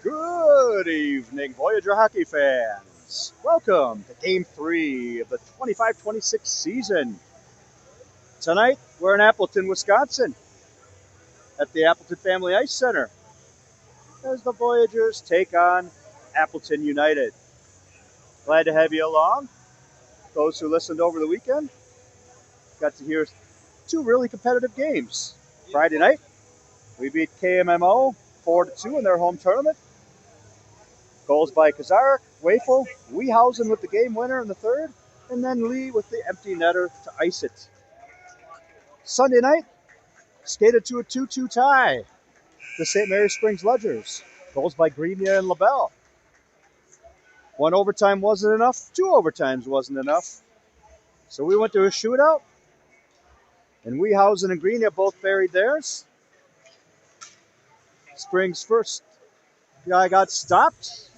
Good evening, Voyager hockey fans. Welcome to Game 3 of the 25-26 season. Tonight, we're in Appleton, Wisconsin, at the Appleton Family Ice Center, as the Voyagers take on Appleton United. Glad to have you along. Those who listened over the weekend got to hear two really competitive games. Friday night, we beat KMMO 4-2 in their home tournament. Goals by Kazarek, Wafel, Wiehausen with the game winner in the third, and then Lee with the empty netter to ice it. Sunday night, skated to a 2-2 tie. The St. Mary Springs Ledgers. Goals by Gremia and LaBelle. One overtime wasn't enough. Two overtimes wasn't enough. So we went to a shootout, and Wiehausen and Gremia both buried theirs. Springs first guy got stopped.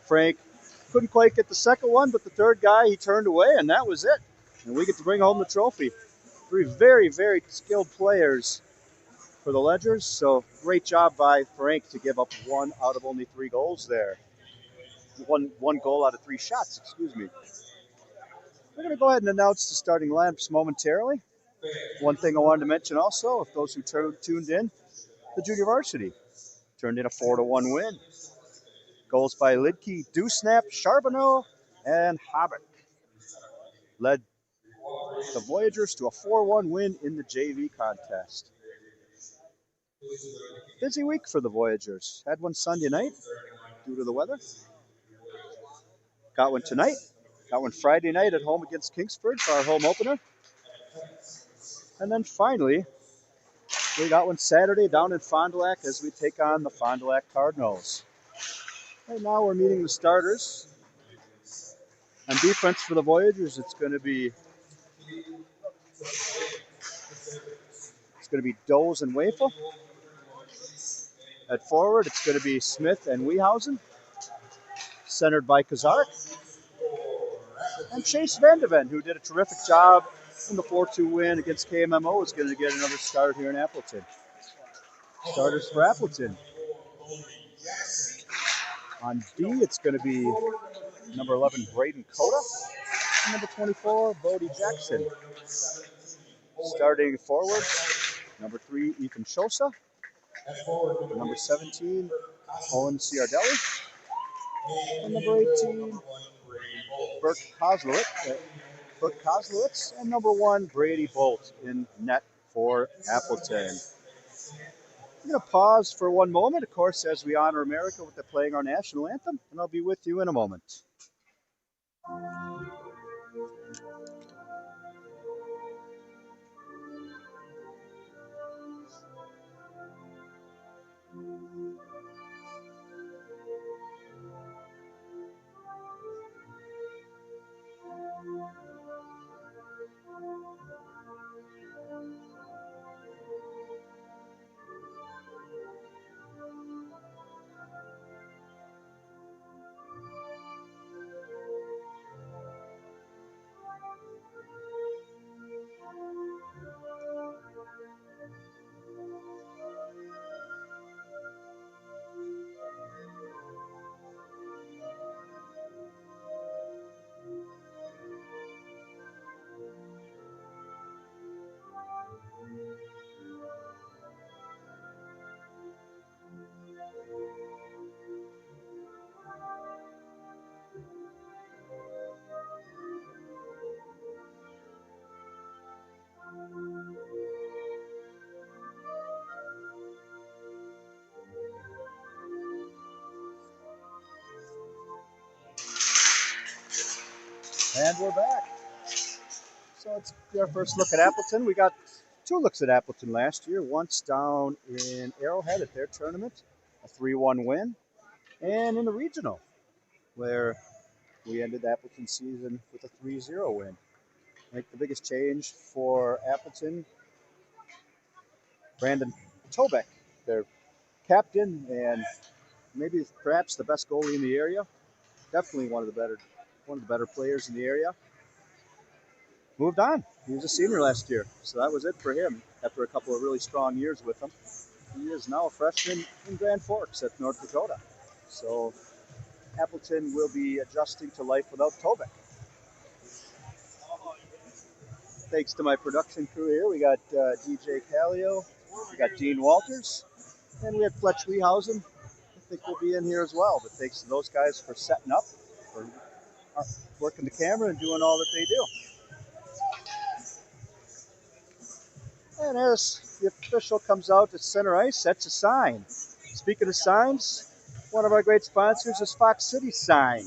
Frank couldn't quite get the second one, but the third guy he turned away, and that was it. And we get to bring home the trophy. Three very, very skilled players for the Ledgers, so great job by Frank to give up one out of only three goals there. One goal out of three shots, excuse me. We're going to go ahead and announce the starting lineups momentarily. One thing I wanted to mention also, if those who tuned in, the junior varsity turned in a 4-1 win. Goals by Lidke, Dewsnap, Charbonneau, and Hobbit led the Voyagers to a 4-1 win in the JV contest. Busy week for the Voyagers. Had one Sunday night due to the weather. Got one tonight. Got one Friday night at home against Kingsford for our home opener. And then finally, we got one Saturday down in Fond du Lac as we take on the Fond du Lac Cardinals. Right now we're meeting the starters. On defense for the Voyagers, it's going to be Doze and Wafel. At forward, it's going to be Smith and Wiehausen, centered by Kazarek. And Chase Vandeven, who did a terrific job in the 4-2 win against KMMO, is going to get another start here in Appleton. Starters for Appleton. On D, it's going to be number 11, Braden Coda, and number 24, Bodie Jackson. Starting forward, number 3, Ethan Shosa, number 17, Owen Ciardelli, and number 18, Bert Kozlowitz, and number 1, Brady Bolt in net for Appleton. I'm going to pause for one moment, of course, as we honor America with playing our national anthem, and I'll be with you in a moment. And we're back. So it's our first look at Appleton. We got two looks at Appleton last year. Once down in Arrowhead at their tournament, a 3-1 win, and in the regional, where we ended Appleton's season with a 3-0 win. I think the biggest change for Appleton, Brandon Tobeck, their captain and maybe perhaps the best goalie in the area. Definitely one of the better players in the area. Moved on. He was a senior last year, so that was it for him after a couple of really strong years with them. He is now a freshman in Grand Forks at North Dakota. So Appleton will be adjusting to life without Tobeck. Thanks to my production crew here, we got DJ Callio, we got Dean Walters, and we had Fletch Weehausen. I think we'll be in here as well, but thanks to those guys for setting up, for working the camera and doing all that they do. And as the official comes out to center ice, sets a sign. Speaking of signs, one of our great sponsors is Fox City Sign.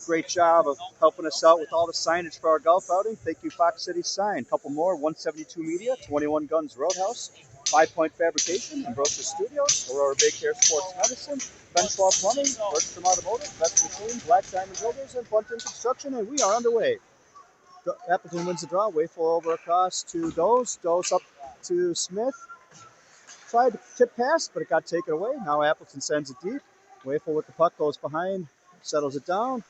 Great job of helping us out with all the signage for our golf outing. Thank you, Fox City Sign. A couple more, 172 Media, 21 Guns Roadhouse, 5 Point Fabrication, Ambrosia Studios, Aurora Bay Care Sports Medicine, Benchwall Plumbing, Bergstrom Automotive, Best Machine, Black Diamond Builders, and Bunton Construction, and we are underway. Appleton wins the draw. Wayful over across to Doze. Doze up to Smith. Tried to tip pass, but it got taken away. Now Appleton sends it deep. Wayful with the puck goes behind, settles it down.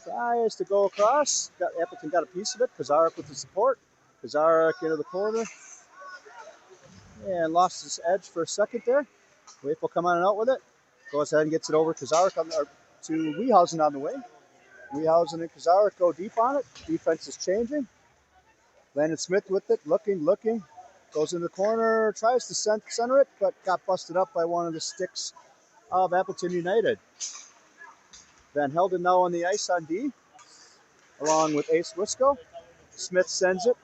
Tries to go across. Appleton got a piece of it. Kazarek with the support. Kazarek into the corner. And lost his edge for a second there. Wayful come on and out with it. Goes ahead and gets it over Kazarek to Weehausen on the way. Weehausen and Kazarek go deep on it. Defense is changing. Landon Smith with it, looking. Goes in the corner, tries to center it, but got busted up by one of the sticks of Appleton United. Van Helden now on the ice on D, along with Ace Wisco. Smith sends it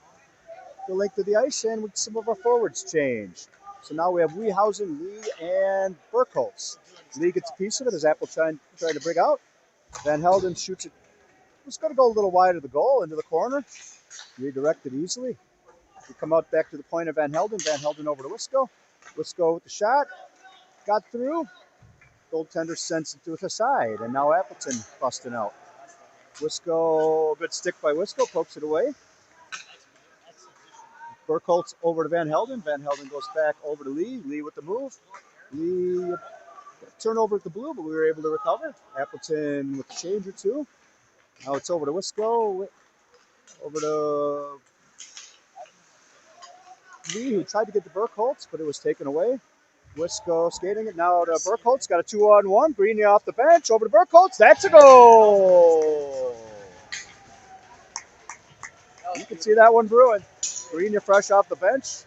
the length of the ice, and with some of our forwards change. So now we have Weehausen, Lee, and Burkholz. Lee gets a piece of it as Appleton trying to bring out. Van Helden shoots it. It's going to go a little wide of the goal into the corner. Redirected easily. We come out back to the point of Van Helden. Van Helden over to Wisco. Wisco with the shot. Got through. Goaltender sends it to the side. And now Appleton busting out. Wisco, good stick by Wisco. Pokes it away. Burkholz over to Van Helden. Van Helden goes back over to Lee. Lee with the move. Lee turnover at the blue, but we were able to recover. Appleton with a change or two. Now it's over to Wisco. Over to Lee, who tried to get to Burkholz, but it was taken away. Wisco skating it now to Burkholz. Got a 2-on-1. Greeny off the bench. Over to Burkholz. That's a goal! You can see that one brewing. Greeny fresh off the bench.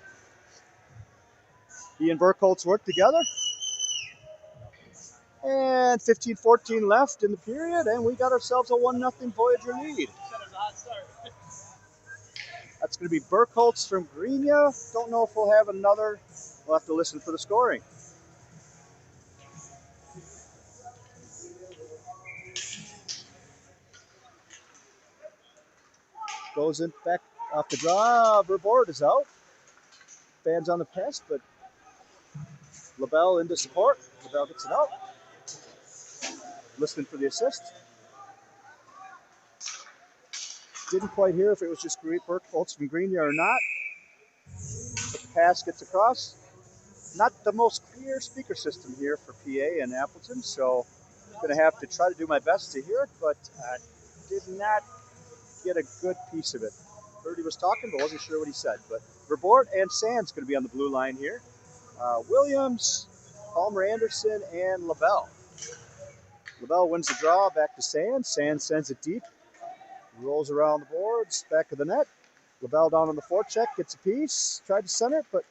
He and Burkholz work together. And 15-14 left in the period, and we got ourselves a 1-0 Voyager lead. That's going to be Burkholz from Greenia. Don't know if we'll have another. We'll have to listen for the scoring. Goes in back off the draw. Verboord is out. Fans on the pass, but LaBelle into support. LaBelle gets it out. Listening for the assist. Didn't quite hear if it was just Burkholz from Greenia or not. But the pass gets across. Not the most clear speaker system here for PA and Appleton, so I'm going to have to try to do my best to hear it, but I did not get a good piece of it. Heard he was talking, but wasn't sure what he said. But Verboord and Sands going to be on the blue line here. Williams, Palmer Anderson, and LaBelle. LaBelle wins the draw, back to Sands. Sands sends it deep. Rolls around the boards, back of the net. LaBelle down on the forecheck, gets a piece. Tried to center it, but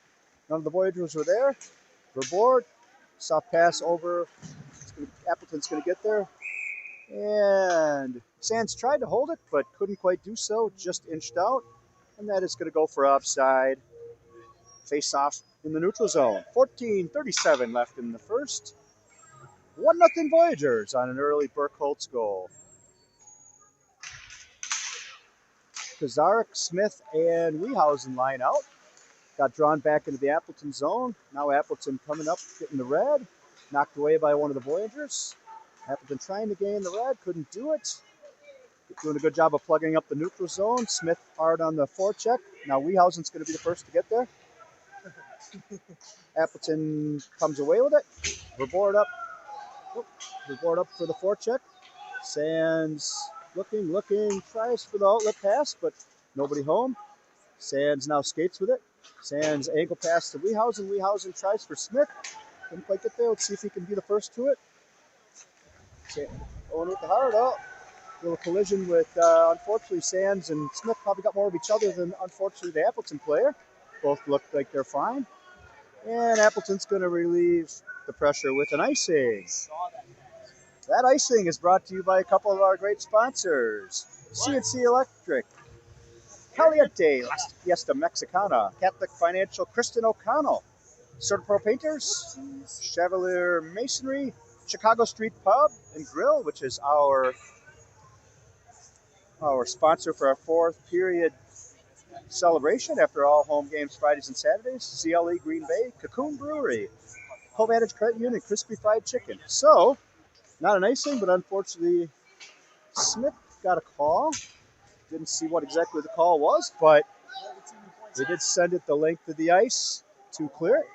none of the Voyagers were there. Verboord, soft pass over. Appleton's going to get there. And Sands tried to hold it, but couldn't quite do so. Just inched out. And that is going to go for offside. Face off in the neutral zone. 14:37 left in the first. 1-0 Voyagers on an early Burkholz goal. Kozarek, Smith, and Wehausen line out. Got drawn back into the Appleton zone. Now Appleton coming up, getting the red. Knocked away by one of the Voyageurs. Appleton trying to gain the red, couldn't do it. Doing a good job of plugging up the neutral zone. Smith hard on the forecheck. Now Wehausen's going to be the first to get there. Appleton comes away with it. We're board up. We're board up for the forecheck. Sands looking, tries for the outlet pass, but nobody home. Sands now skates with it. Sands ankle pass to Wehausen. Wehausen tries for Smith. Couldn't quite get there. Let's see if he can be the first to it. Going with the hard out. Little collision with, unfortunately, Sands and Smith probably got more of each other than, unfortunately, the Appleton player. Both look like they're fine. And Appleton's going to relieve the pressure with an icing. That icing is brought to you by a couple of our great sponsors. CNC Electric, Caliente, La Fiesta Mexicana, Catholic Financial, Kristen O'Connell, Certain Pro Painters, Chevalier Masonry, Chicago Street Pub and Grill, which is our sponsor for our fourth period celebration after all home games Fridays and Saturdays. CLE Green Bay, Cocoon Brewery, Covantage Credit Union, Crispy Fried Chicken. So, not an icing, but unfortunately, Smith got a call. Didn't see what exactly the call was, but they did send it the length of the ice to clear it.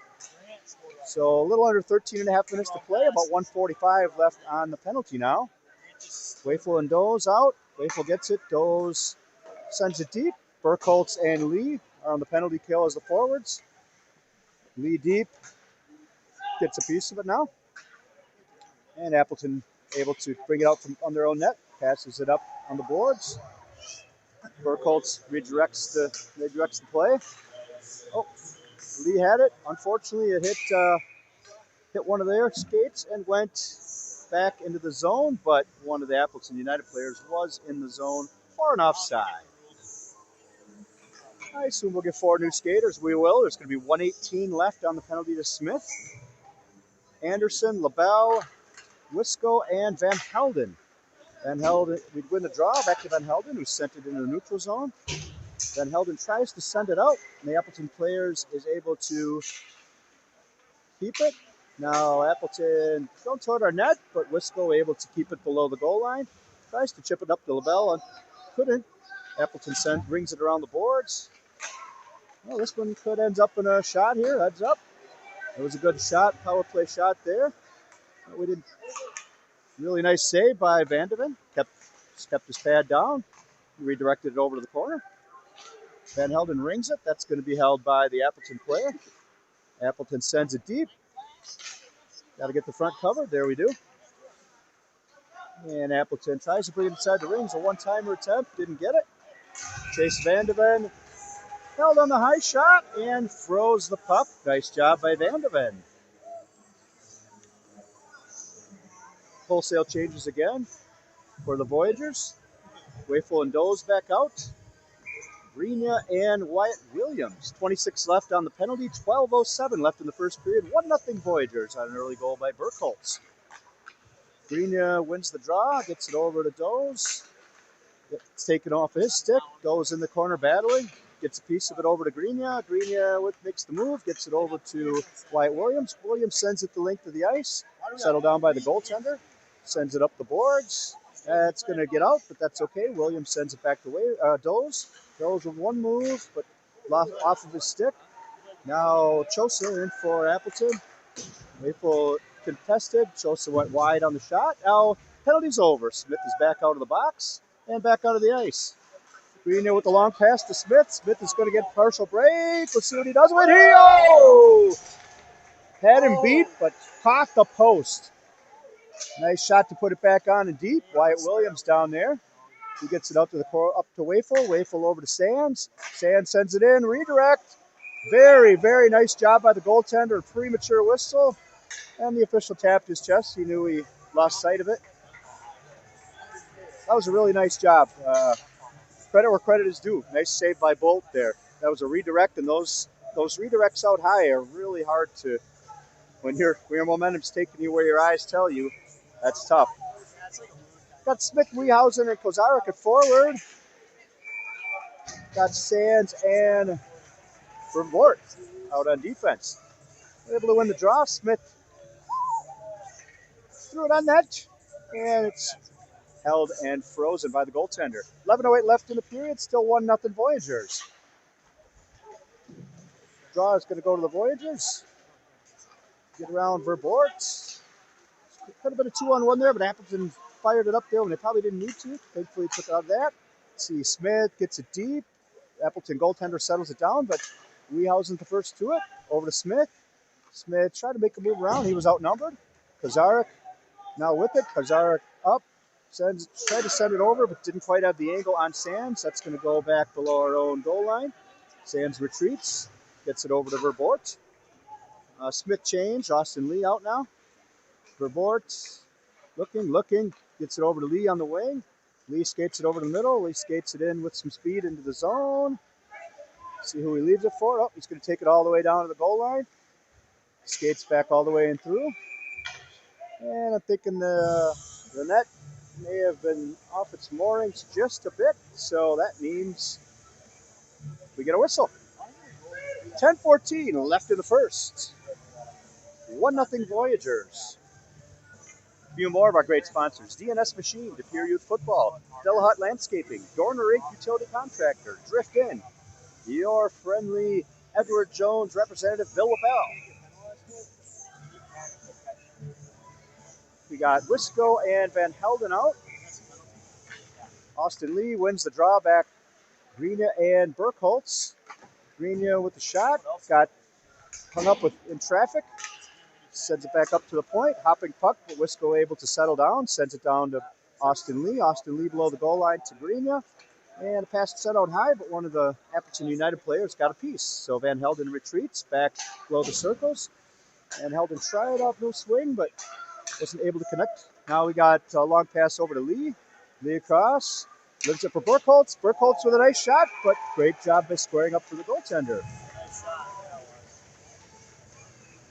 So a little under 13 and a half minutes to play, about 1:45 left on the penalty now. Wayful and Doze out. Wayful gets it. Doze sends it deep. Burkholz and Lee are on the penalty kill as the forwards. Lee deep. Gets a piece of it now. And Appleton able to bring it out from on their own net. Passes it up on the boards. Burkholz redirects the play. Oh, Lee had it. Unfortunately, it hit one of their skates and went back into the zone, but one of the Appleton United players was in the zone for an offside. I assume we'll get 4 new skaters. We will. There's going to be 1:18 left on the penalty to Smith. Anderson, LaBelle, Wisco, and Van Helden. Van Helden, we'd win the draw back to Van Helden, who sent it into the neutral zone. Van Helden tries to send it out, and the Appleton players is able to keep it. Now Appleton don't toward our net, but Wisco able to keep it below the goal line. Tries to chip it up to LaBelle and couldn't. Appleton brings it around the boards. Well, this one could end up in a shot here. Heads up. It was a good shot, power play shot there. We did really nice save by Vandeven. Kept his pad down. Redirected it over to the corner. Van Helden rings it. That's going to be held by the Appleton player. Appleton sends it deep. Got to get the front covered. There we do. And Appleton tries to bring it inside the rings. A one-timer attempt. Didn't get it. Chase Vandeven held on the high shot and froze the puck. Nice job by Vandeven. Wholesale changes again for the Voyageurs. Wayful and Doze back out. Greenya and Wyatt Williams. 26 left on the penalty. 12:07 left in the first period. 1-0 Voyageurs on an early goal by Burkholz. Greenya wins the draw. Gets it over to Doze. It's taken off his stick. Doze in the corner battling. Gets a piece of it over to Greenya. Greenya makes the move. Gets it over to Wyatt Williams. Williams sends it the length of the ice. Settled down by the goaltender. Sends it up the boards. It's going to get out, but that's okay. Williams sends it back to Doze. Doze with one move, but off of his stick. Now Chosa in for Appleton. Wayful contested. Chosa went wide on the shot. Now penalty's over. Smith is back out of the box and back out of the ice. Greenya with the long pass to Smith. Smith is going to get partial break. Let's see what he does with it. Had him beat, but caught the post. Nice shot to put it back on and deep. Wyatt Williams down there. He gets it up to Wayful. Wayful over to Sands. Sands sends it in. Redirect. Very, very nice job by the goaltender. Premature whistle. And the official tapped his chest. He knew he lost sight of it. That was a really nice job. Credit where credit is due. Nice save by Bolt there. That was a redirect, and those redirects out high are really hard to, when your momentum's taking you where your eyes tell you, that's tough. Got Smith, Wehausen, and Kozarek at forward. got Sands and Vervoort out on defense. Able to win the draw. Smith threw it on net, and it's held and frozen by the goaltender. 11:08 left in the period. Still 1-0 Voyageurs. Draw is going to go to the Voyageurs. Get around Vervoort. Could have been a 2-on-1 there, but Appleton fired it up there when they probably didn't need to. Thankfully, took it out of that. See, Smith gets it deep. Appleton goaltender settles it down, but Weehausen the first to it. Over to Smith. Smith tried to make a move around. He was outnumbered. Kozarek now with it. Kozarek up. Tried to send it over, but didn't quite have the angle on Sands. That's going to go back below our own goal line. Sands retreats. Gets it over to Vervoort. Smith change. Austin Lee out now. Vervoort looking. Gets it over to Lee on the wing. Lee skates it over the middle. Lee skates it in with some speed into the zone. See who he leaves it for. Oh, he's going to take it all the way down to the goal line. Skates back all the way in through. And I'm thinking the net may have been off its moorings just a bit. So that means we get a whistle. 10:14 left in the first. 1-0 Voyageurs. A few more of our great sponsors. DNS Machine, DePere Youth Football, Delahutt Landscaping, Dorner Inc. Utility Contractor, Drift In, your friendly Edward Jones representative, Bill LaBelle. We got Wisco and Van Helden out. Austin Lee wins the drawback. Greenya and Burkholz. Greenya with the shot. Got hung up in traffic. Sends it back up to the point. Hopping puck, but Wisco able to settle down. Sends it down to Austin Lee. Austin Lee below the goal line to Greenya. And a pass set out high, but one of the Appleton United players got a piece. So Van Helden retreats back below the circles. Van Helden tried off no swing, but wasn't able to connect. Now we got a long pass over to Lee. Lee across. Lives it for Burkholz. Burkholz with a nice shot, but great job by squaring up for the goaltender.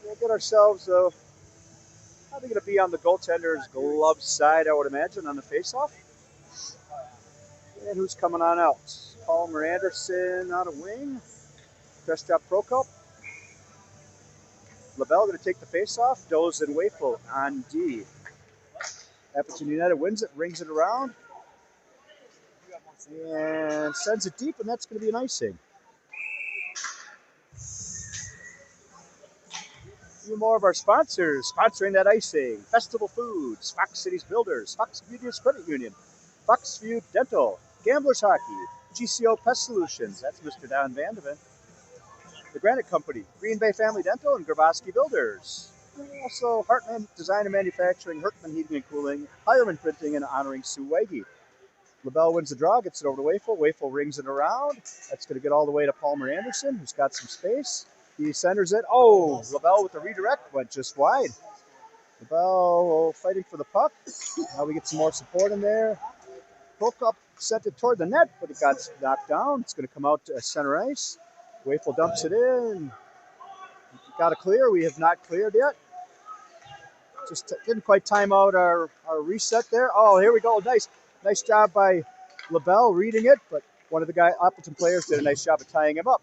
We'll get ourselves probably going to be on the goaltender's glove side, I would imagine, on the faceoff. And who's coming on out? Palmer Anderson on a wing. Krestop Prokop. LaBelle going to take the faceoff. Doze and Wafel on D. Appleton United wins it, rings it around, and sends it deep, and that's going to be an icing. A few more of our sponsors sponsoring that icing. Festival Foods, Fox Cities Builders, Fox Communities Credit Union, Fox View Dental, Gamblers Hockey, GCO Pest Solutions, that's Mr. Don Vandeven, The Granite Company, Green Bay Family Dental, and Grabowski Builders. And also Hartman Design and Manufacturing, Hertman Heating and Cooling, Hireman Printing, and honoring Sue Wege. LaBelle wins the draw, gets it over to Wafel. Wafel rings it around. That's going to get all the way to Palmer Anderson, who's got some space. He centers it. Oh, LaBelle with the redirect went just wide. LaBelle fighting for the puck. Now we get some more support in there. Prokop sent it toward the net, but it got knocked down. It's going to come out to center ice. Wafel dumps it in. Got to clear. We have not cleared yet. Just didn't quite time out our reset there. Oh, here we go. Nice job by LaBelle reading it, but one of the Appleton players did a nice job of tying him up.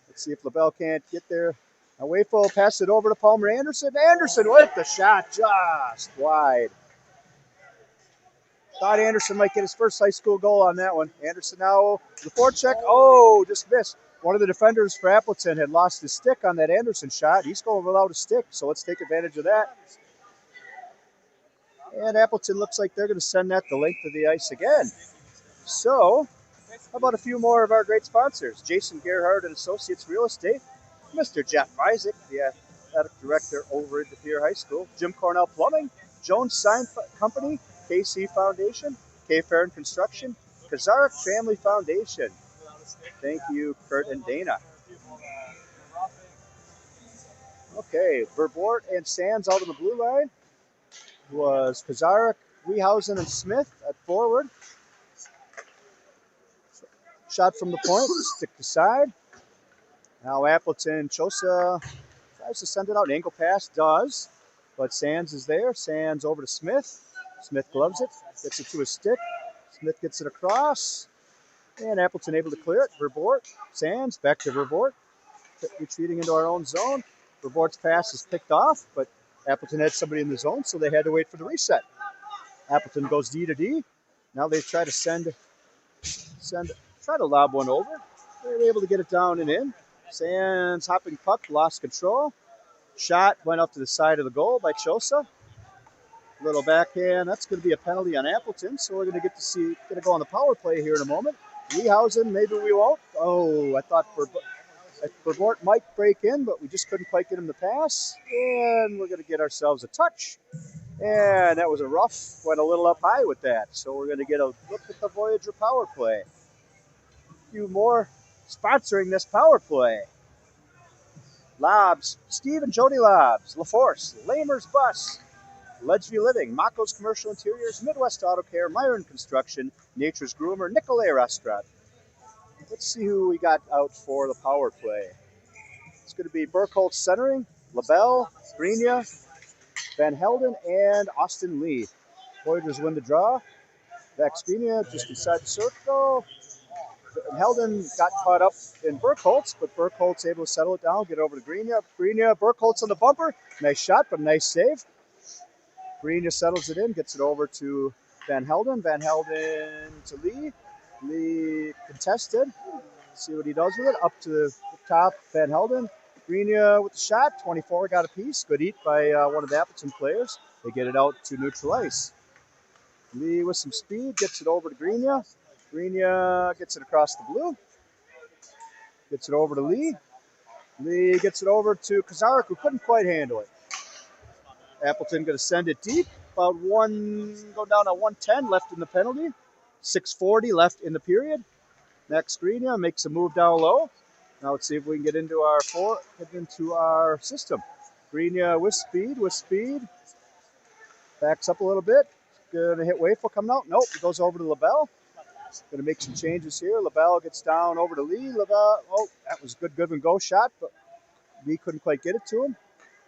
Let's see if LaBelle can't get there. Now Wafel passed it over to Palmer Anderson. Anderson with the shot just wide. Thought Anderson might get his first high school goal on that one. Anderson now, the forecheck. Oh, just missed. One of the defenders for Appleton had lost his stick on that Anderson shot. He's going without a stick, so let's take advantage of that. And Appleton looks like they're going to send that the length of the ice again. So, how about a few more of our great sponsors? Jason Gerhardt and Associates Real Estate. Mr. Jeff Isaac, the athletic director over at DePere High School. Jim Cornell Plumbing. Jones Sign Company. KC Foundation. K. Farron Construction. Kozarek Family Foundation. Thank you, Kurt and Dana. Okay, Vervoort and Sands out on the blue line. Was Kozarek, Weehausen, and Smith at forward. Shot from the point, stick to side. Now Appleton, Chosa tries to send it out. An angle pass does, but Sands is there. Sands over to Smith. Smith gloves it, gets it to his stick. Smith gets it across. And Appleton able to clear it. Verbort, Sands, back to Verbort. Retreating into our own zone. Verbort's pass is picked off, but Appleton had somebody in the zone, so they had to wait for the reset. Appleton goes D to D. Now they try to try to lob one over. They're able to get it down and in. Sands hopping puck, lost control. Shot went up to the side of the goal by Chosa. Little backhand. That's going to be a penalty on Appleton, so we're going to go on the power play here in a moment. Weehausen, maybe we won't. Oh, I thought Verbort might break in, but we just couldn't quite get him to pass. And we're going to get ourselves a touch. And that was a rough, went a little up high with that. So we're going to get a look at the Voyager power play. A few more sponsoring this power play. Lobs, Steve and Jody Lobs, LaForce, Lamer's Bus, Ledgeview Living, Mako's Commercial Interiors, Midwest Auto Care, Myron Construction, Nature's Groomer, Nicolay Restaurant. Let's see who we got out for the power play. It's going to be Burkholz centering, LaBelle, Grenia, Van Helden, and Austin Lee. Voyagers win the draw. Back Grenia just inside the circle. Van Helden got caught up in Burkholz, but Burkholz able to settle it down, get over to Grenia. Grenia, Burkholz on the bumper. Nice shot, but nice save. Grenia settles it in, gets it over to Van Helden. Van Helden to Lee. Lee contested. See what he does with it. Up to the top, Van Helden. Grenia with the shot. 24 got a piece. Good eat by one of the Appleton players. They get it out to neutral ice. Lee with some speed gets it over to Grenia. Grenia gets it across the blue. Gets it over to Lee. Lee gets it over to Kazarik, who couldn't quite handle it. Appleton going to send it deep. Go down to 110 left in the penalty. 6:40 left in the period. Next, Grenia makes a move down low. Now let's see if we can get into our system. Grenia with speed. Backs up a little bit. Going to hit Wafel coming out. Nope, it goes over to LaBelle. Going to make some changes here. LaBelle gets down over to Lee. LaBelle, that was a good and go shot, but Lee couldn't quite get it to him.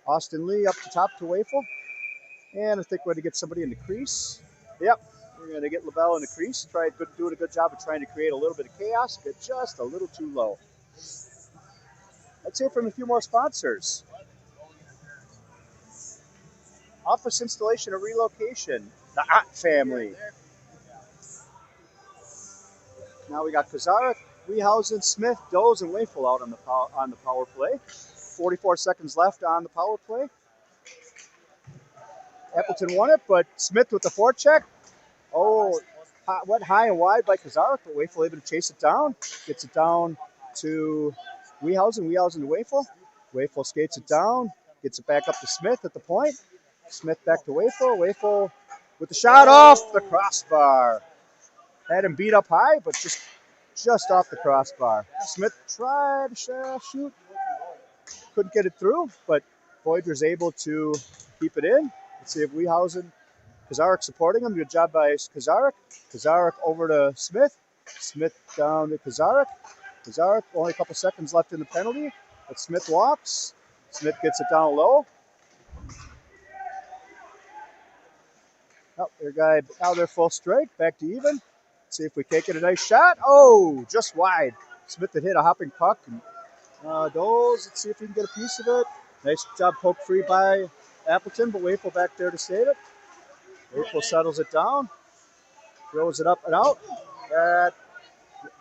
Austin Lee up the top to Wafel. And I think we're going to get somebody in the crease. Yep, we're going to get LaBelle in the crease. Doing a good job of trying to create a little bit of chaos, but just a little too low. Let's hear from a few more sponsors. Office installation and relocation, the Ott family. Now we got Kazarik, Weehausen, Smith, Doze, and Wafel out on the power play. 44 seconds left on the power play. Appleton won it, but Smith with the forecheck. Went high and wide by Kazarik, but Wafel able to chase it down. Gets it down to Weehausen. Weehausen to Wafel. Wafel skates it down. Gets it back up to Smith at the point. Smith back to Wafel. Wafel with the shot off the crossbar. Had him beat up high, but just off the crossbar. Smith tried to shoot. Couldn't get it through, but Voyager's able to keep it in. Let's see if Weehausen, Kazarik supporting him. Good job by Kazarik. Kazarik over to Smith. Smith down to Kazarik. Kazarik, only a couple seconds left in the penalty, but Smith walks. Smith gets it down low. Their guy out there full strike, back to even. See if we can't get a nice shot. Oh, just wide. Smith had hit a hopping puck. Doles, let's see if we can get a piece of it. Nice job poke free by Appleton, but Wafel back there to save it. Wafel settles it down. Throws it up and out. That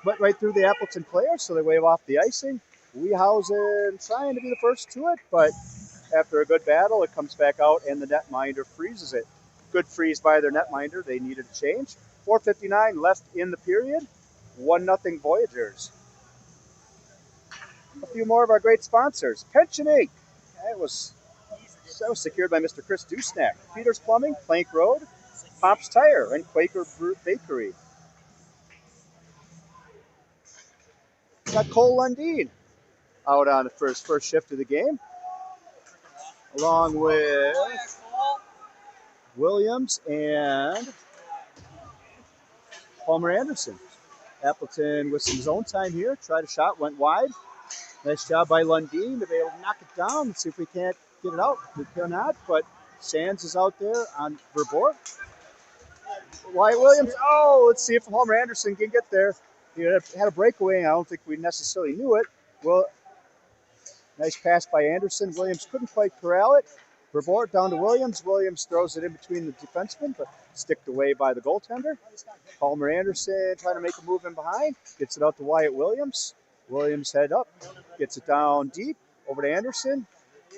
went right through the Appleton player, so they wave off the icing. Weehausen trying to be the first to it, but after a good battle, it comes back out and the netminder freezes it. Good freeze by their netminder. They needed a change. 4:59 left in the period. 1-0 Voyagers. A few more of our great sponsors. Pension Inc. That was secured by Mr. Chris Dusnack. Peters Plumbing, Plank Road, Pops Tire, and Quaker Bakery. Got Cole Lundeen out on the first shift of the game, along with Williams and Palmer Anderson. Appleton with some zone time here. Tried a shot, went wide. Nice job by Lundeen to be able to knock it down. Let's see if we can't get it out. We cannot, but Sands is out there on Verbort. Wyatt Williams. Oh, let's see if Palmer Anderson can get there. He had a breakaway, and I don't think we necessarily knew it. Well, nice pass by Anderson. Williams couldn't quite corral it. Verbort down to Williams. Williams throws it in between the defensemen, but sticked away by the goaltender. Palmer Anderson trying to make a move in behind. Gets it out to Wyatt Williams. Williams head up. Gets it down deep. Over to Anderson.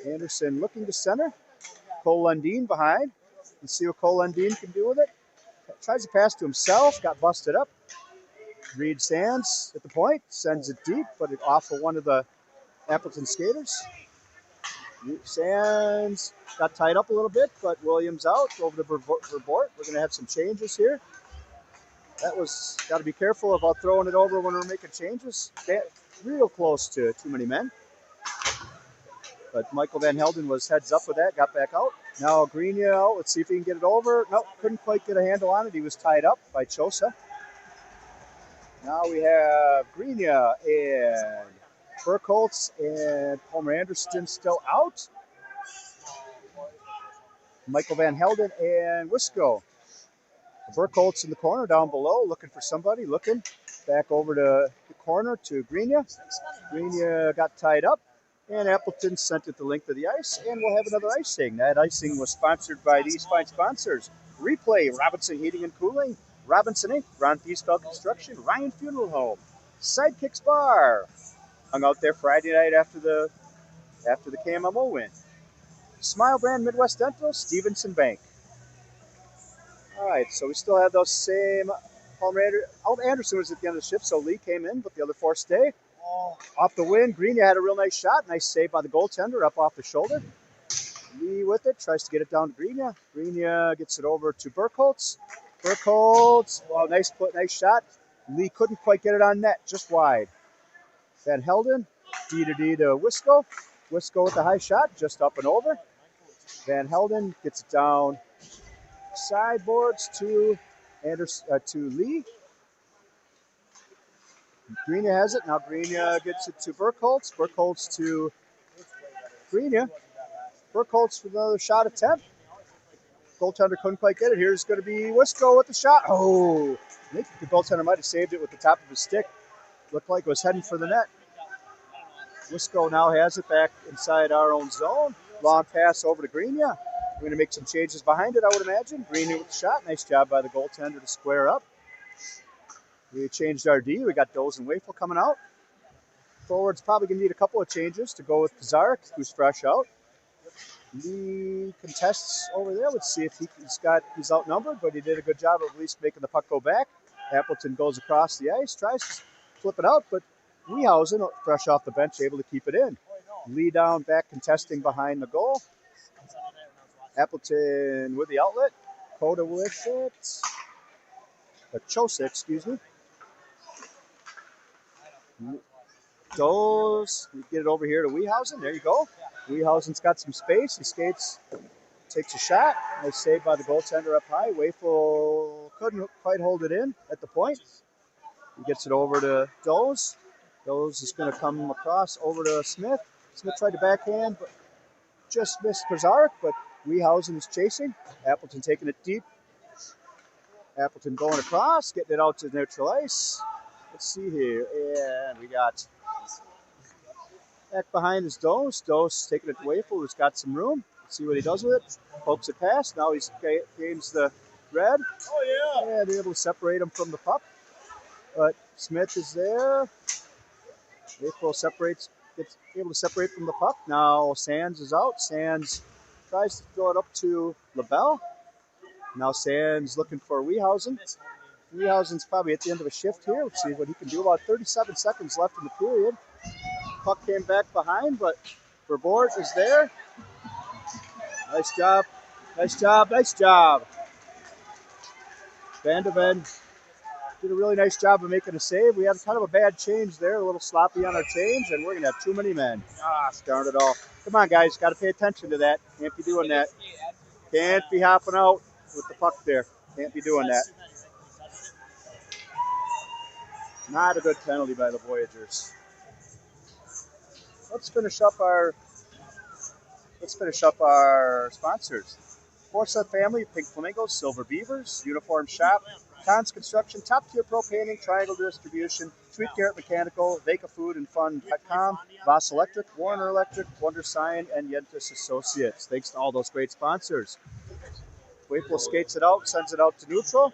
Anderson looking to center. Cole Lundeen behind. Let's see what Cole Lundeen can do with it. Tries to pass to himself. Got busted up. Reed stands at the point. Sends it deep, but it off of one of the Appleton skaters. Sands got tied up a little bit, but Williams out over to Verbort. We're going to have some changes here. That was got to be careful about throwing it over when we're making changes. Real close to too many men. But Michael Van Helden was heads up with that, got back out. Now Greenia out. Let's see if he can get it over. Nope, couldn't quite get a handle on it. He was tied up by Chosa. Now we have Greenia and Burkholz and Palmer Anderson still out. Michael Van Helden and Wisco. Burkholz in the corner down below, looking for somebody, looking. Back over to the corner to Greenia. Greenia got tied up, and Appleton sent it the length of the ice, and we'll have another icing. That icing was sponsored by these fine sponsors. Replay, Robinson Heating and Cooling, Robinson Inc., Ron Thiesfeld Construction, Ryan Funeral Home, Sidekicks Bar. Hung out there Friday night after the KMMO win. Smile Brand Midwest Dental, Stevenson Bank. All right, so we still have those same. Anderson was at the end of the shift, so Lee came in, but the other four stay. Off the win, Greenia had a real nice shot. Nice save by the goaltender up off the shoulder. Lee with it, tries to get it down to Greenia. Greenia gets it over to Burkholz. Burkholz, well, nice shot. Lee couldn't quite get it on net, just wide. Van Helden, D to Wisco. Wisco with the high shot, just up and over. Van Helden gets it down sideboards to Lee. Greenia has it. Now Greenia gets it to Burkholz. Burkholz to Greenia. Burkholz with another shot attempt. Goaltender couldn't quite get it. Here's going to be Wisco with the shot. Oh, I think the goaltender might have saved it with the top of his stick. Looked like it was heading for the net. Wisco now has it back inside our own zone. Long pass over to Greenia. We're going to make some changes behind it, I would imagine. Greenia with the shot. Nice job by the goaltender to square up. We changed our D. We got Doze and Wafel coming out. Forward's probably going to need a couple of changes to go with Pizarnik, who's fresh out. Lee contests over there. Let's see if he's outnumbered, but he did a good job of at least making the puck go back. Appleton goes across the ice, tries to flip it out, but Weehausen, fresh off the bench, able to keep it in. Lee down, back contesting behind the goal. Appleton with the outlet. Coda with it. Chosa, excuse me. Doze, we get it over here to Weehausen. There you go. Weehausen's got some space. He skates, takes a shot. Nice save by the goaltender up high. Wafel couldn't quite hold it in at the point. He gets it over to Doze. Doze is going to come across over to Smith. Smith tried to backhand, but just missed Pizarnik, but Weehausen is chasing. Appleton taking it deep. Appleton going across, getting it out to neutral ice. Let's see here. And we got back behind is Doze. Doze taking it to Wafel, who's got some room. Let's see what he does with it. Pokes it past. Now he gains the red. Oh, yeah. And they're able to separate him from the puck. But Smith is there. Wafel gets able to separate from the puck. Now Sands is out. Sands tries to throw it up to LaBelle. Now Sands looking for Weehausen. Weehausen's probably at the end of a shift here. Let's see what he can do. About 37 seconds left in the period. Puck came back behind, but Verbort is there. Nice job. Nice job. Nice job. Van de Ven did a really nice job of making a save. We had kind of a bad change there, a little sloppy on our change, and we're going to have too many men. Darn it all. Come on, guys. Got to pay attention to that. Can't be doing that. Can't be hopping out with the puck there. Can't be doing that. Not a good penalty by the Voyageurs. Let's finish up our sponsors. Forsyth Family, Pink Flamingos, Silver Beavers, Uniform Shop, Cons Construction, Top Tier Pro Painting, Triangle Distribution, Sweet Carrot Mechanical, Vega Food and Fun.com, Voss Electric, Warner Electric, Wonder Sign, and Yentis Associates. Thanks to all those great sponsors. Waple skates it out, sends it out to neutral.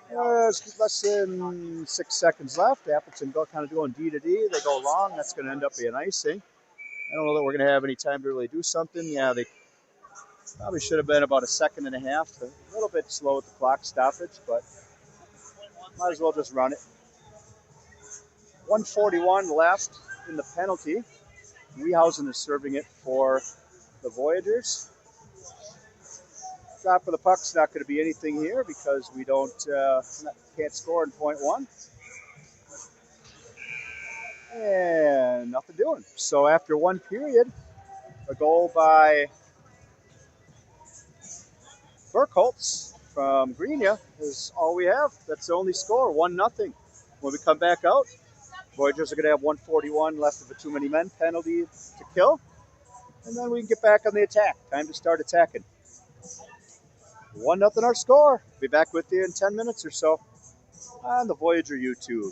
There's less than 6 seconds left. Appleton kind of going D to D. They go long. That's going to end up being icing. I don't know that we're going to have any time to really do something. Yeah, they probably should have been about a second and a half. A little bit slow with the clock stoppage, but might as well just run it. 1:41 left in the penalty. Wiehausen is serving it for the Voyageurs. Drop of the puck's not going to be anything here because we can't score in point one. And nothing doing. So after one period, a goal by Burkholz from Greenia is all we have. That's the only score, 1-0. When we come back out, Voyageurs are going to have 1:41 left of a too many men penalty to kill. And then we can get back on the attack. Time to start attacking. 1-0 our score. Be back with you in 10 minutes or so on the Voyager YouTube.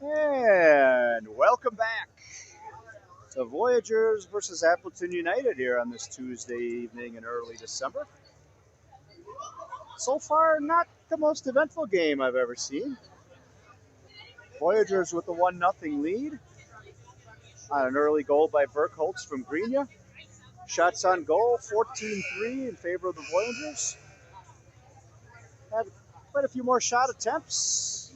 And welcome back to Voyageurs versus Appleton United here on this Tuesday evening in early December. So far, not the most eventful game I've ever seen. Voyageurs with a 1-0 lead on an early goal by Burkholz from Greenya. Shots on goal, 14-3 in favor of the Voyageurs. Had quite a few more shot attempts.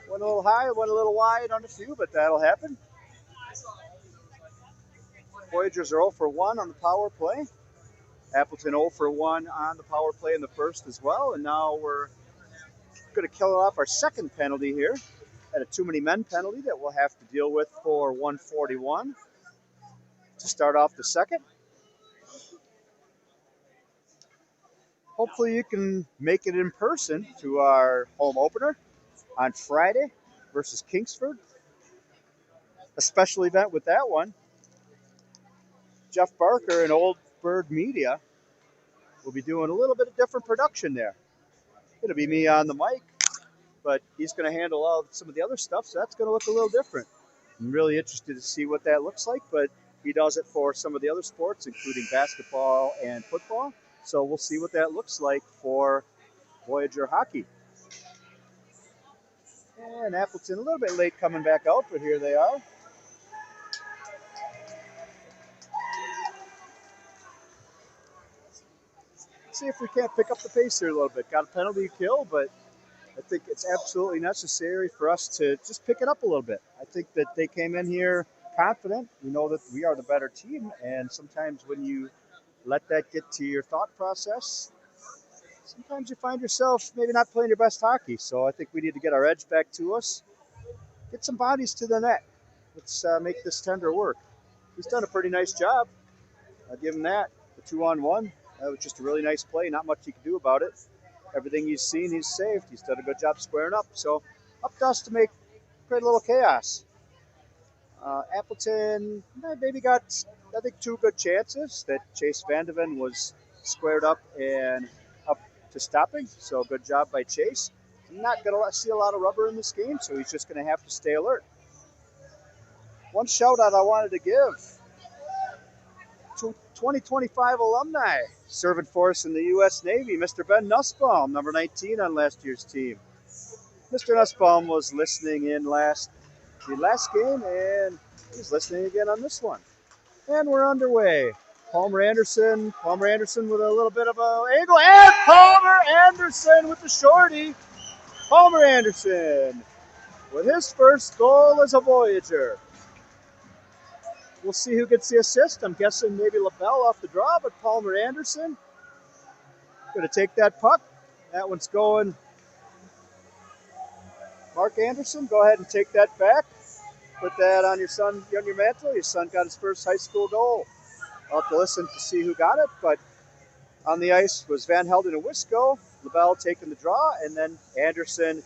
One a little high, one a little wide on a few, but that'll happen. Voyageurs are 0 for 1 on the power play. Appleton 0 for 1 on the power play in the first as well. And now we're going to kill off our second penalty here at a too many men penalty that we'll have to deal with for 141 to start off the second. Hopefully you can make it in person to our home opener on Friday versus Kingsford. A special event with that one. Jeff Barker and Old Bird Media will be doing a little bit of different production there. It'll be me on the mic, but he's going to handle some of the other stuff, so that's going to look a little different. I'm really interested to see what that looks like, but he does it for some of the other sports, including basketball and football. So we'll see what that looks like for Voyager hockey. And Appleton a little bit late coming back out, but here they are. See if we can't pick up the pace here a little bit. Got a penalty kill, but I think it's absolutely necessary for us to just pick it up a little bit. I think that they came in here confident. We know that we are the better team, and sometimes when you let that get to your thought process, sometimes you find yourself maybe not playing your best hockey. So I think we need to get our edge back to us, get some bodies to the net. Let's make this tender work. He's done a pretty nice job. I'll give him that. The 2-on-1. That was just a really nice play. Not much he can do about it. Everything he's seen, he's saved. He's done a good job squaring up. So up to us to create a little chaos. Appleton maybe got, I think, 2 good chances that Chase Vandeven was squared up and up to stopping. So good job by Chase. I'm not going to see a lot of rubber in this game, so he's just going to have to stay alert. One shout out I wanted to give to 2025 alumni serving for us in the U.S. Navy, Mr. Ben Nussbaum, number 19 on last year's team. Mr. Nussbaum was listening in the last game, and he's listening again on this one. And we're underway. Palmer Anderson with a little bit of an angle, and Palmer Anderson with the shorty. Palmer Anderson with his first goal as a Voyager. We'll see who gets the assist. I'm guessing maybe LaBelle off the draw, but Palmer Anderson going to take that puck. That one's going. Mark Anderson, go ahead and take that back. Put that on your mantle. Your son got his first high school goal. I'll have to listen to see who got it, but on the ice was Van Helden and Wisco. LaBelle taking the draw, and then Anderson,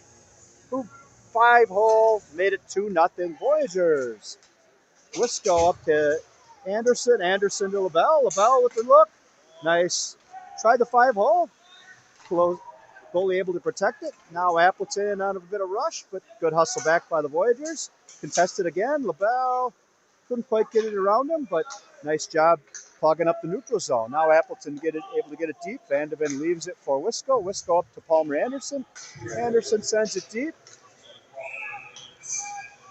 who 5-hole, made it 2-0 Voyagers. Wisco up to Anderson. Anderson to LaBelle. LaBelle with the look. Nice. Tried the 5-hole. Close. Goalie able to protect it. Now Appleton out of a bit of rush, but good hustle back by the Voyagers. Contested again. LaBelle couldn't quite get it around him, but nice job clogging up the neutral zone. Now Appleton able to get it deep. Vandeven leaves it for Wisco. Wisco up to Palmer Anderson. Anderson sends it deep.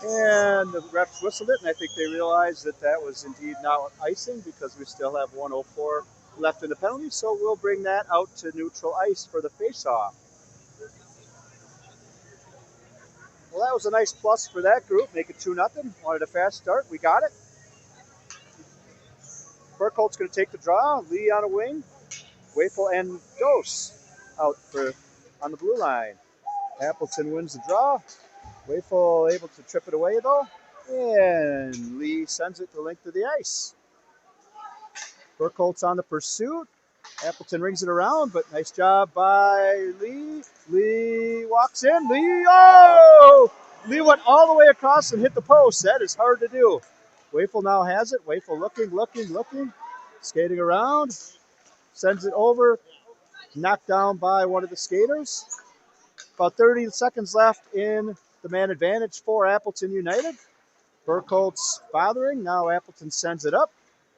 And the refs whistled it, and I think they realized that that was indeed not icing because we still have 1:04 left in the penalty, so we'll bring that out to neutral ice for the face-off. Well, that was a nice plus for that group, make it 2-0. Wanted a fast start, we got it. Burkholt's going to take the draw, Lee on a wing, Wafel and Dose out on the blue line. Appleton wins the draw. Wafel able to trip it away, though, and Lee sends it the length of the ice. Burkholt's on the pursuit. Appleton rings it around, but nice job by Lee. Lee walks in. Lee went all the way across and hit the post. That is hard to do. Wafel now has it. Wafel looking. Skating around. Sends it over. Knocked down by one of the skaters. About 30 seconds left in the man advantage for Appleton United. Burkholtz bothering. Now Appleton sends it up.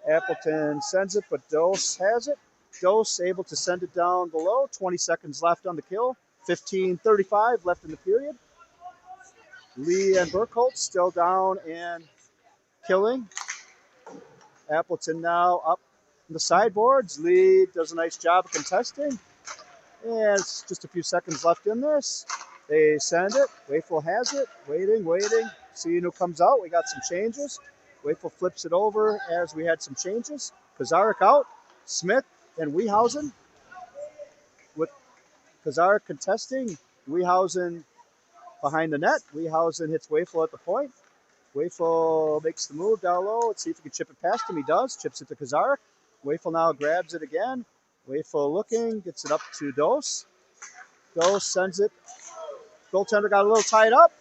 Appleton sends it, but Dose has it. Dose able to send it down below. 20 seconds left on the kill. 15:35 left in the period. Lee and Burkholtz still down and killing. Appleton now up in the sideboards. Lee does a nice job of contesting. And it's just a few seconds left in this. They send it. Wayful has it. Waiting. Seeing who comes out. We got some changes. Wayful flips it over as we had some changes. Kazarik out. Smith and Wiehausen. With Kazarik contesting. Wiehausen behind the net. Wiehausen hits Wayful at the point. Wayful makes the move down low. Let's see if he can chip it past him. He does. Chips it to Kazarik. Wayful now grabs it again. Wayful looking. Gets it up to Dose. Dose sends it. Goaltender got a little tied up.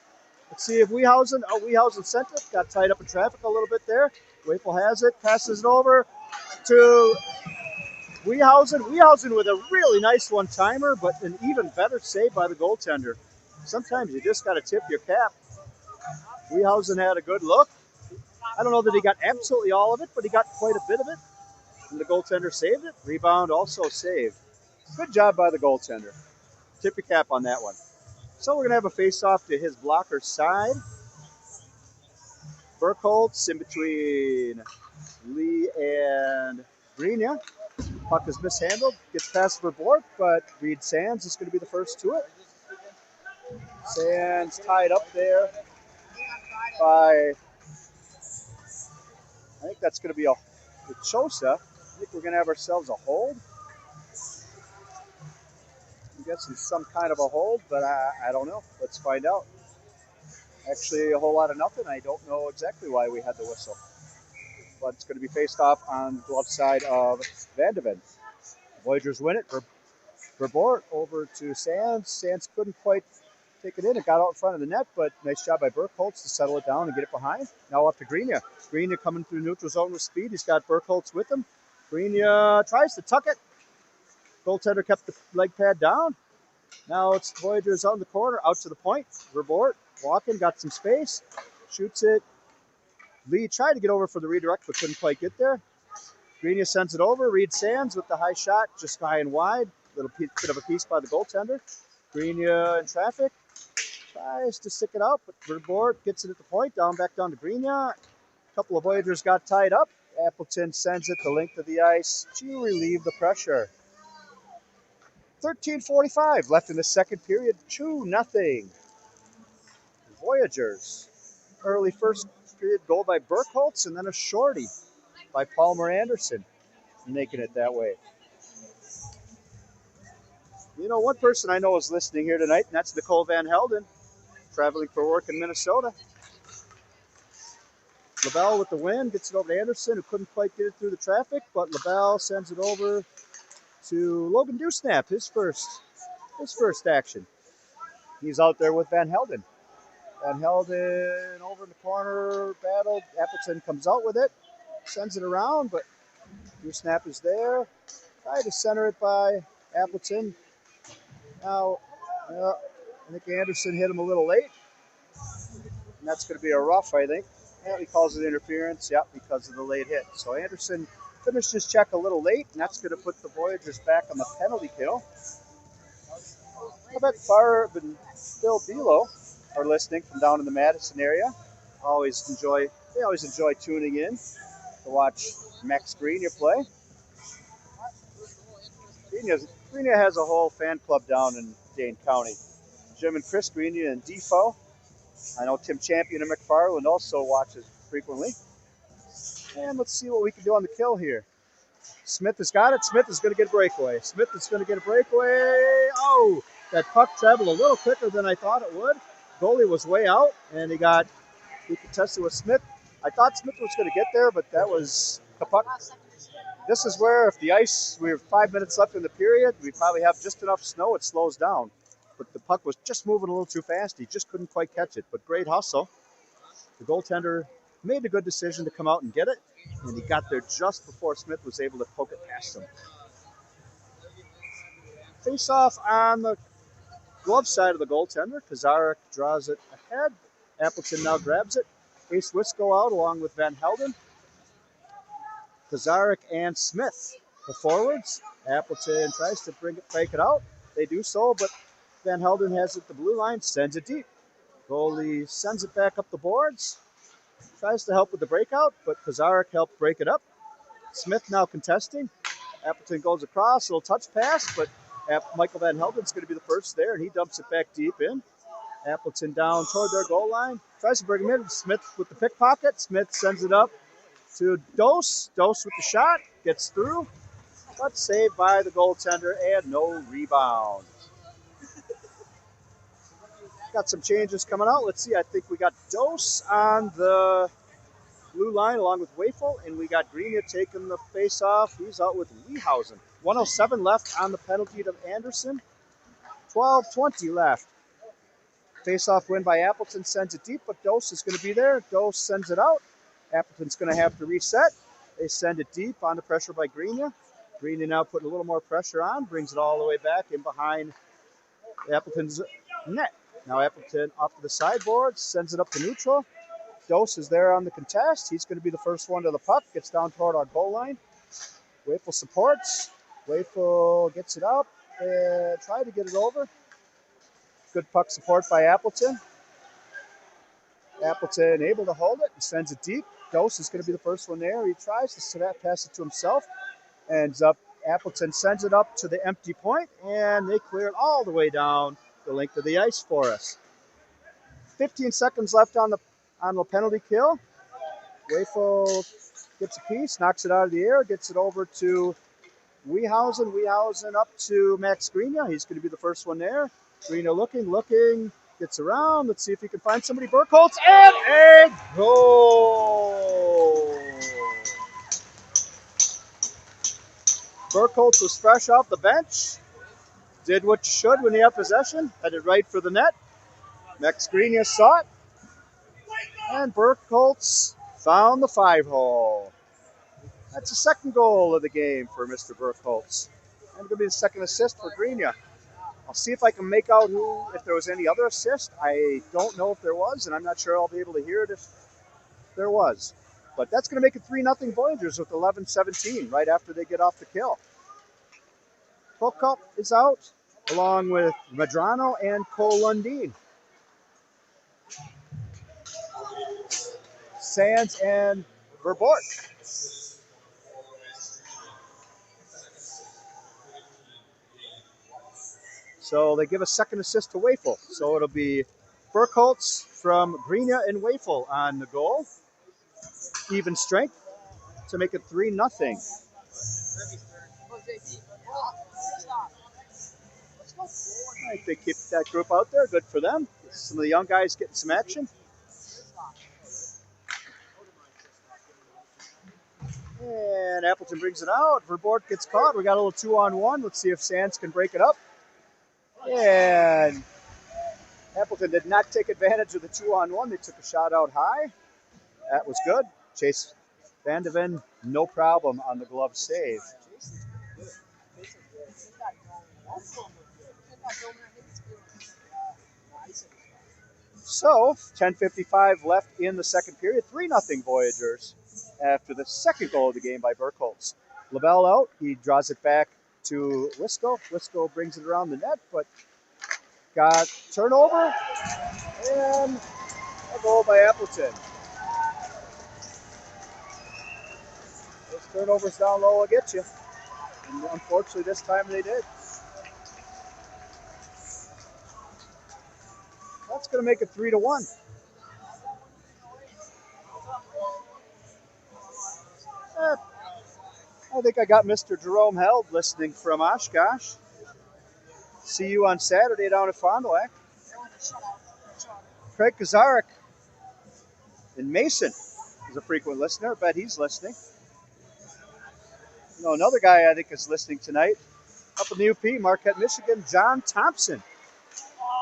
Let's see if Wiehausen. Oh, Wiehausen sent it. Got tied up in traffic a little bit there. Wayful has it. Passes it over to Wiehausen. Wiehausen with a really nice one-timer, but an even better save by the goaltender. Sometimes you just got to tip your cap. Wiehausen had a good look. I don't know that he got absolutely all of it, but he got quite a bit of it. And the goaltender saved it. Rebound also saved. Good job by the goaltender. Tip your cap on that one. So we're going to have a face-off to his blocker's side. Burkholtz in between Lee and Grenia. Puck is mishandled. Gets past for Bork, but Reed Sands is going to be the first to it. Sands tied up there by, I think that's going to be a Chosa. I think we're going to have ourselves a hold. I'm guessing some kind of a hold, but I don't know. Let's find out. Actually, a whole lot of nothing. I don't know exactly why we had the whistle. But it's going to be faced off on the glove side of Vandeven. Voyageurs win it. Verbort over to Sands. Sands couldn't quite take it in. It got out in front of the net, but nice job by Burkholtz to settle it down and get it behind. Now up to Grenia. Grenia coming through neutral zone with speed. He's got Burkholtz with him. Grenia tries to tuck it. Goaltender kept the leg pad down. Now it's Voyageurs out in the corner, out to the point. Verbort walking, got some space, shoots it. Lee tried to get over for the redirect, but couldn't quite get there. Grenia sends it over. Reed Sands with the high shot, just high and wide. Little bit of a piece by the goaltender. Grenia in traffic. Tries to stick it out, but Verbort gets it at the point. Back down to Grenia. A couple of Voyageurs got tied up. Appleton sends it the length of the ice to relieve the pressure. 13:45 left in the second period. 2-0. Voyageurs. Early first period goal by Burkholtz, and then a shorty by Palmer Anderson, making it that way. You know, one person I know is listening here tonight, and that's Nicole Van Helden, traveling for work in Minnesota. LaBelle with the win, gets it over to Anderson, who couldn't quite get it through the traffic, but LaBelle sends it over to Logan Dewsnap, his first action. He's out there with Van Helden. Van Helden over in the corner, battled. Appleton comes out with it, sends it around, but Dewsnap is there. Tried to center it by Appleton. Now, I think Anderson hit him a little late. And that's going to be a rough, I think. And he calls it interference, because of the late hit. So Anderson finished his check a little late, and that's going to put the Voyageurs back on the penalty kill. I bet Barb and Bill Belo are listening from down in the Madison area. They always enjoy tuning in to watch Max Grenia play. Grenia has a whole fan club down in Dane County. Jim and Chris Grenia and Defoe. I know Tim Champion and McFarland also watches frequently. And let's see what we can do on the kill here. Smith has got it. Smith is going to get a breakaway. Oh, that puck traveled a little quicker than I thought it would. Goalie was way out, and he contested with Smith. I thought Smith was going to get there, but that was the puck. This is where if the ice, we have 5 minutes left in the period, we probably have just enough snow, it slows down. But the puck was just moving a little too fast. He just couldn't quite catch it, but great hustle. The goaltender made a good decision to come out and get it, and he got there just before Smith was able to poke it past him. Face off on the glove side of the goaltender. Kazarek draws it ahead. Appleton now grabs it. Ace Wisco out along with Van Helden. Kazarek and Smith, the forwards. Appleton tries to break it out. They do so, but Van Helden has it the blue line, sends it deep. Goalie sends it back up the boards. Tries to help with the breakout, but Kazarek helped break it up. Smith now contesting. Appleton goes across, a little touch pass, but Michael Van Helden's going to be the first there, and he dumps it back deep in. Appleton down toward their goal line. Tries to bring him in. Smith with the pickpocket. Smith sends it up to Dose. Dose with the shot. Gets through, but saved by the goaltender and no rebound. Got some changes coming out. Let's see. I think we got Dose on the blue line along with Wafel, and we got Greenia taking the face-off. He's out with Weehausen. 1:07 left on the penalty to Anderson. 12:20 left. Face-off win by Appleton, sends it deep, but Dose is going to be there. Dose sends it out. Appleton's going to have to reset. They send it deep on the pressure by Greenia. Greenia now putting a little more pressure on, brings it all the way back in behind Appleton's net. Now Appleton off to the sideboard, sends it up to neutral. Dose is there on the contest. He's going to be the first one to the puck. Gets down toward our goal line. Wafel supports. Wafel gets it up and try to get it over. Good puck support by Appleton. Appleton able to hold it and sends it deep. Dose is going to be the first one there. He tries to pass it to himself. Ends up, Appleton sends it up to the empty point, and they clear it all the way down the length of the ice for us. 15 seconds left on the penalty kill. Wafel gets a piece, knocks it out of the air, gets it over to Weehausen. Weehausen up to Max Greenia. He's going to be the first one there. Greenia looking, gets around. Let's see if he can find somebody. Burkholz, and a goal! Burkholz was fresh off the bench. Did what you should when you have possession. Headed right for the net. Max Greenia saw it. And Burkholz found the 5-hole. That's the second goal of the game for Mr. Burkholz. And going to be the second assist for Greenia. I'll see if I can make out if there was any other assist. I don't know if there was, and I'm not sure I'll be able to hear it if there was. But that's going to make it 3-0 Voyageurs with 11-17 right after they get off the kill. Prokop is out, along with Medrano and Cole Lundin. Sands and Verbort. So they give a second assist to Wafel. So it'll be Burkholz from Greenia and Wafel on the goal. Even strength to make it 3-0. I think they keep that group out there. Good for them. Some of the young guys getting some action. And Appleton brings it out. Verbort gets caught. We got a little 2-on-1. Let's see if Sands can break it up. And Appleton did not take advantage of the 2-on-1. They took a shot out high. That was good. Chase Van de Ven, no problem on the glove save. So, 10:55 left in the second period. 3-0 Voyageurs after the second goal of the game by Burkholz. Lavelle out. He draws it back to Wisco. Wisco brings it around the net, but got turnover and a goal by Appleton. Those turnovers down low will get you. And unfortunately, this time they did. That's going to make it 3-1. I think I got Mr. Jerome Held listening from Oshkosh. See you on Saturday down at Fond du Lac. Craig Kazarek in Mason is a frequent listener. I bet he's listening. You know, another guy I think is listening tonight up in the UP, Marquette, Michigan, John Thompson.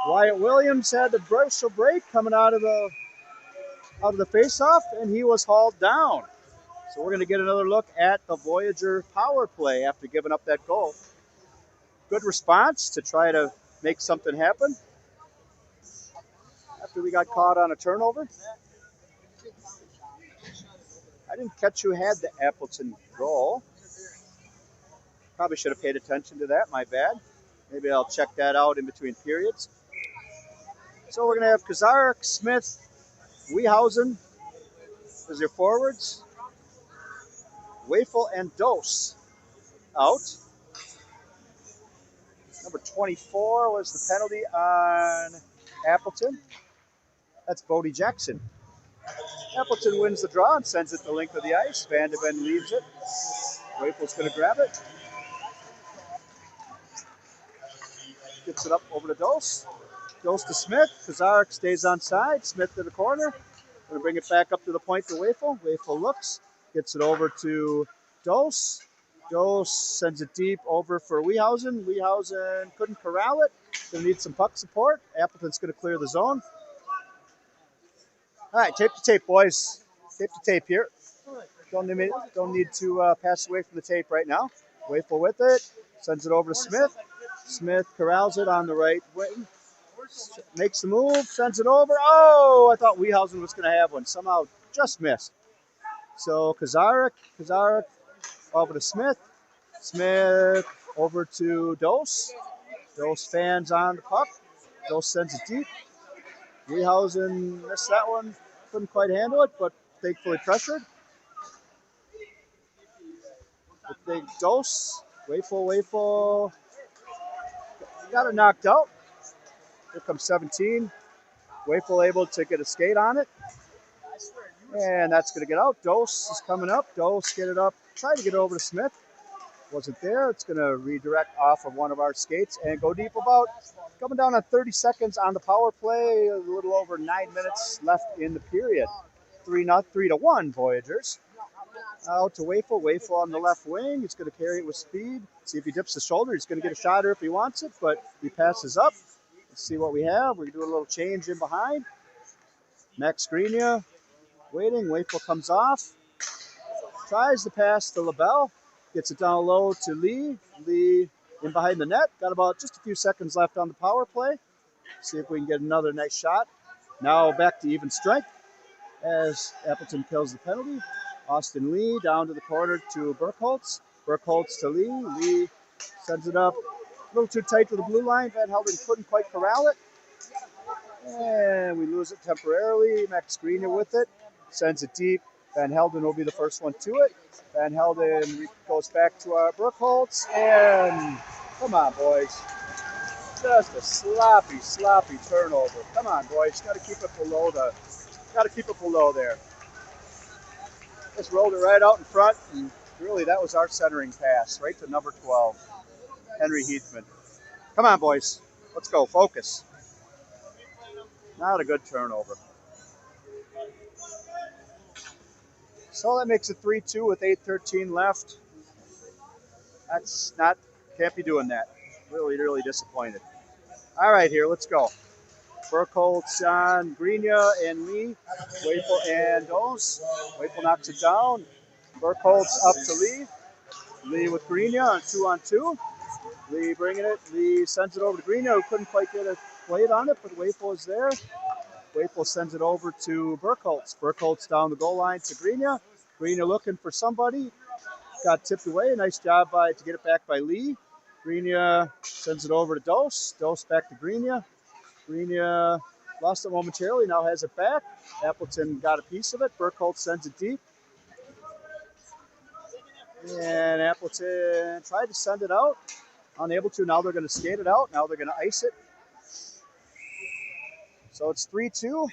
Wyatt Williams had the partial break coming out of the face-off, and he was hauled down. So we're going to get another look at the Voyager power play after giving up that goal. Good response to try to make something happen after we got caught on a turnover. I didn't catch who had the Appleton goal. Probably should have paid attention to that. My bad. Maybe I'll check that out in between periods. So we're going to have Kazarek, Smith, Wiehausen as your forwards. Wafel and Dose out. Number 24 was the penalty on Appleton. That's Bodie Jackson. Appleton wins the draw and sends it the length of the ice. Van de Ven leaves it. Wafel's going to grab it. Gets it up over to Dose. Dose to Smith. Kazarek stays on side. Smith to the corner. Going to bring it back up to the point to Wafel. Wafel looks. Gets it over to Dose. Dose sends it deep over for Wiehausen. Wiehausen couldn't corral it. Going to need some puck support. Appleton's going to clear the zone. All right, tape to tape, boys. Tape to tape here. Don't need to pass away from the tape right now. Wafel with it. Sends it over to Smith. Smith corrals it on the right wing. Makes the move. Sends it over. Oh, I thought Wiehausen was going to have one. Somehow just missed. So Kazarek over to Smith. Smith over to Dose. Dose fans on the puck. Dose sends it deep. Wiehausen missed that one. Couldn't quite handle it, but thankfully pressured. The big Dose. Wafel. Got it knocked out. Here comes 17. Wafel able to get a skate on it. And that's going to get out. Dose is coming up. Dose get it up. Try to get over to Smith. Wasn't there. It's going to redirect off of one of our skates and go deep about. Coming down on 30 seconds on the power play. A little over 9 minutes left in the period. 3-1 Voyageurs. Out to Wafel. Wafel on the left wing. He's going to carry it with speed. See if he dips the shoulder. He's going to get a shot if he wants it, but he passes up. Let's see what we have. We're going to do a little change in behind. Max Grenia waiting. Wafel comes off. Tries to pass to LaBelle. Gets it down low to Lee. Lee in behind the net. Got about just a few seconds left on the power play. See if we can get another nice shot. Now back to even strength as Appleton kills the penalty. Austin Lee down to the corner to Burkholz. Burkholz to Lee. Lee sends it up. A little too tight to the blue line. Van Helden couldn't quite corral it. And we lose it temporarily. Max Grenia with it. Sends it deep. Van Helden will be the first one to it. Van Helden goes back to our Burkholz. And come on, boys. Just a sloppy turnover. Come on, boys. Got to keep it below there. Just rolled it right out in front, and really that was our centering pass, right to number 12, Henry Heathman. Come on, boys. Let's go. Focus. Not a good turnover. So that makes it 3-2 with 8:13 left. Can't be doing that. Really disappointed. All right, here, let's go. Burkholz on Grenia and Lee. Wafel and Dose. Wafel knocks it down. Burkholz up to Lee. Lee with Grenia on 2-on-2. Lee bringing it. Lee sends it over to Grenia, who couldn't quite get a blade on it, but Wafel is there. Wafel sends it over to Burkholz. Burkholz down the goal line to Grenia. Grenia looking for somebody. Got tipped away. Nice job to get it back by Lee. Grenia sends it over to Dose. Dose back to Grenia. Grenia lost it momentarily, now has it back. Appleton got a piece of it. Burkholz sends it deep. And Appleton tried to send it out. Unable to. Now they're going to skate it out. Now they're going to ice it. So it's 3-2.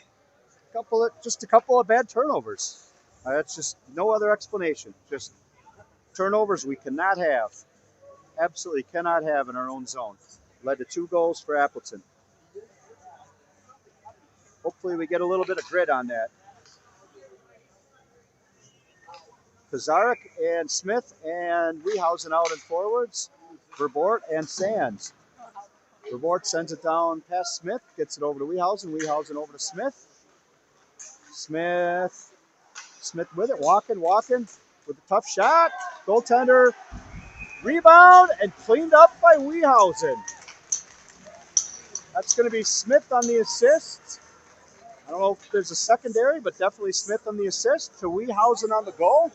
Just a couple of bad turnovers. That's just no other explanation. Just turnovers we cannot have. Absolutely cannot have in our own zone. Led to 2 goals for Appleton. Hopefully we get a little bit of grit on that. Kazarek and Smith and Wiehausen out in forwards. Verbort and Sands. Verbort sends it down past Smith. Gets it over to Wiehausen. Wiehausen over to Smith. Smith with it. Walking with a tough shot. Goaltender. Rebound and cleaned up by Wiehausen. That's going to be Smith on the assist. I don't know if there's a secondary, but definitely Smith on the assist. To Weehausen on the goal.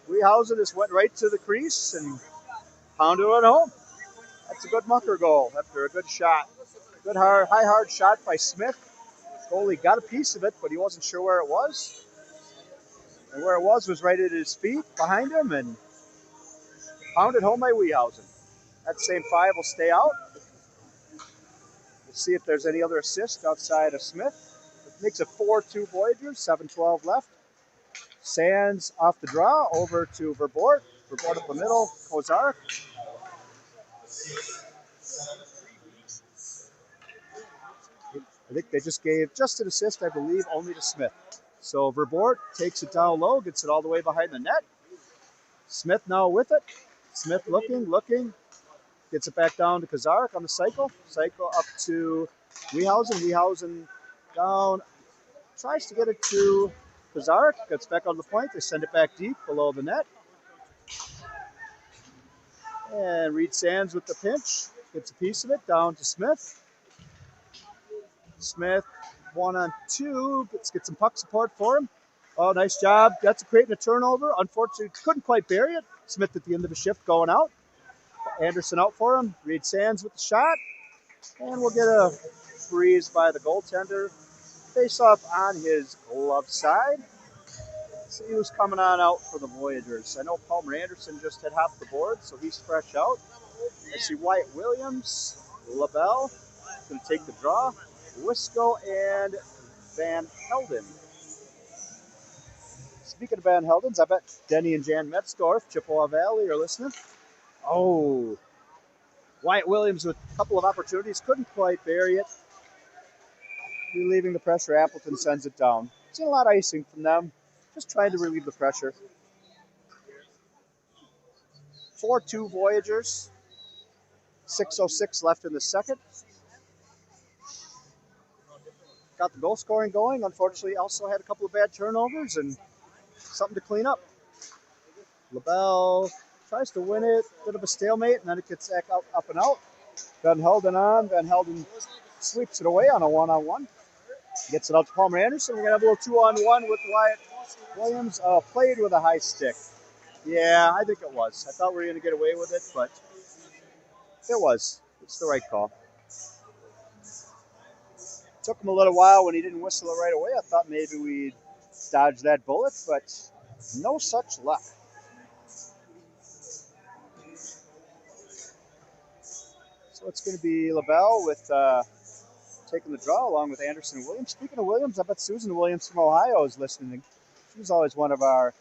Weehausen just went right to the crease and pounded it home. That's a good mucker goal after a good shot. Good hard shot by Smith. Goalie got a piece of it, but he wasn't sure where it was. And where it was right at his feet behind him and pounded home by Weehausen. That same 5 will stay out. We'll see if there's any other assist outside of Smith. It makes it 4-2 Voyageurs, 7:12 left. Sands off the draw over to Verboort. Verboort up the middle, Kozarek. I think they just gave just an assist, I believe, only to Smith. So Verboort takes it down low, gets it all the way behind the net. Smith now with it. Smith looking. Gets it back down to Kozarek on the cycle. Cycle up to Weehausen. Weehausen down. Tries to get it to Kozarek. Gets back on the point. They send it back deep below the net. And Reed Sands with the pinch. Gets a piece of it down to Smith. Smith 1-on-2. Gets some puck support for him. Oh, nice job. That's creating a turnover. Unfortunately, couldn't quite bury it. Smith at the end of the shift going out. Anderson out for him. Reed Sands with the shot. And we'll get a freeze by the goaltender. Face off on his glove side. See who's coming on out for the Voyageurs. I know Palmer Anderson just had hopped the board, so he's fresh out. I see Wyatt Williams, LaBelle, going to take the draw. Wisco and Van Helden. Speaking of Van Heldens, I bet Denny and Jan Metzdorf, Chippewa Valley, are listening. Oh, Wyatt Williams with a couple of opportunities, couldn't quite bury it. Relieving the pressure, Appleton sends it down. Seen a lot of icing from them, just trying to relieve the pressure. 4-2 Voyageurs, 6:06 left in the second. Got the goal scoring going. Unfortunately, also had a couple of bad turnovers and something to clean up. LaBelle tries to win it, bit of a stalemate, and then it gets up and out. Van Helden on. Van Helden sweeps it away on a 1-on-1. Gets it out to Palmer Anderson. We're going to have a little 2-on-1 with Wyatt Williams. Played with a high stick. Yeah, I think it was. I thought we were going to get away with it, but it was. It's the right call. Took him a little while when he didn't whistle it right away. I thought maybe we'd dodge that bullet, but no such luck. So it's going to be LaBelle with taking the draw along with Anderson and Williams. Speaking of Williams, I bet Susan Williams from Ohio is listening. She's always one of our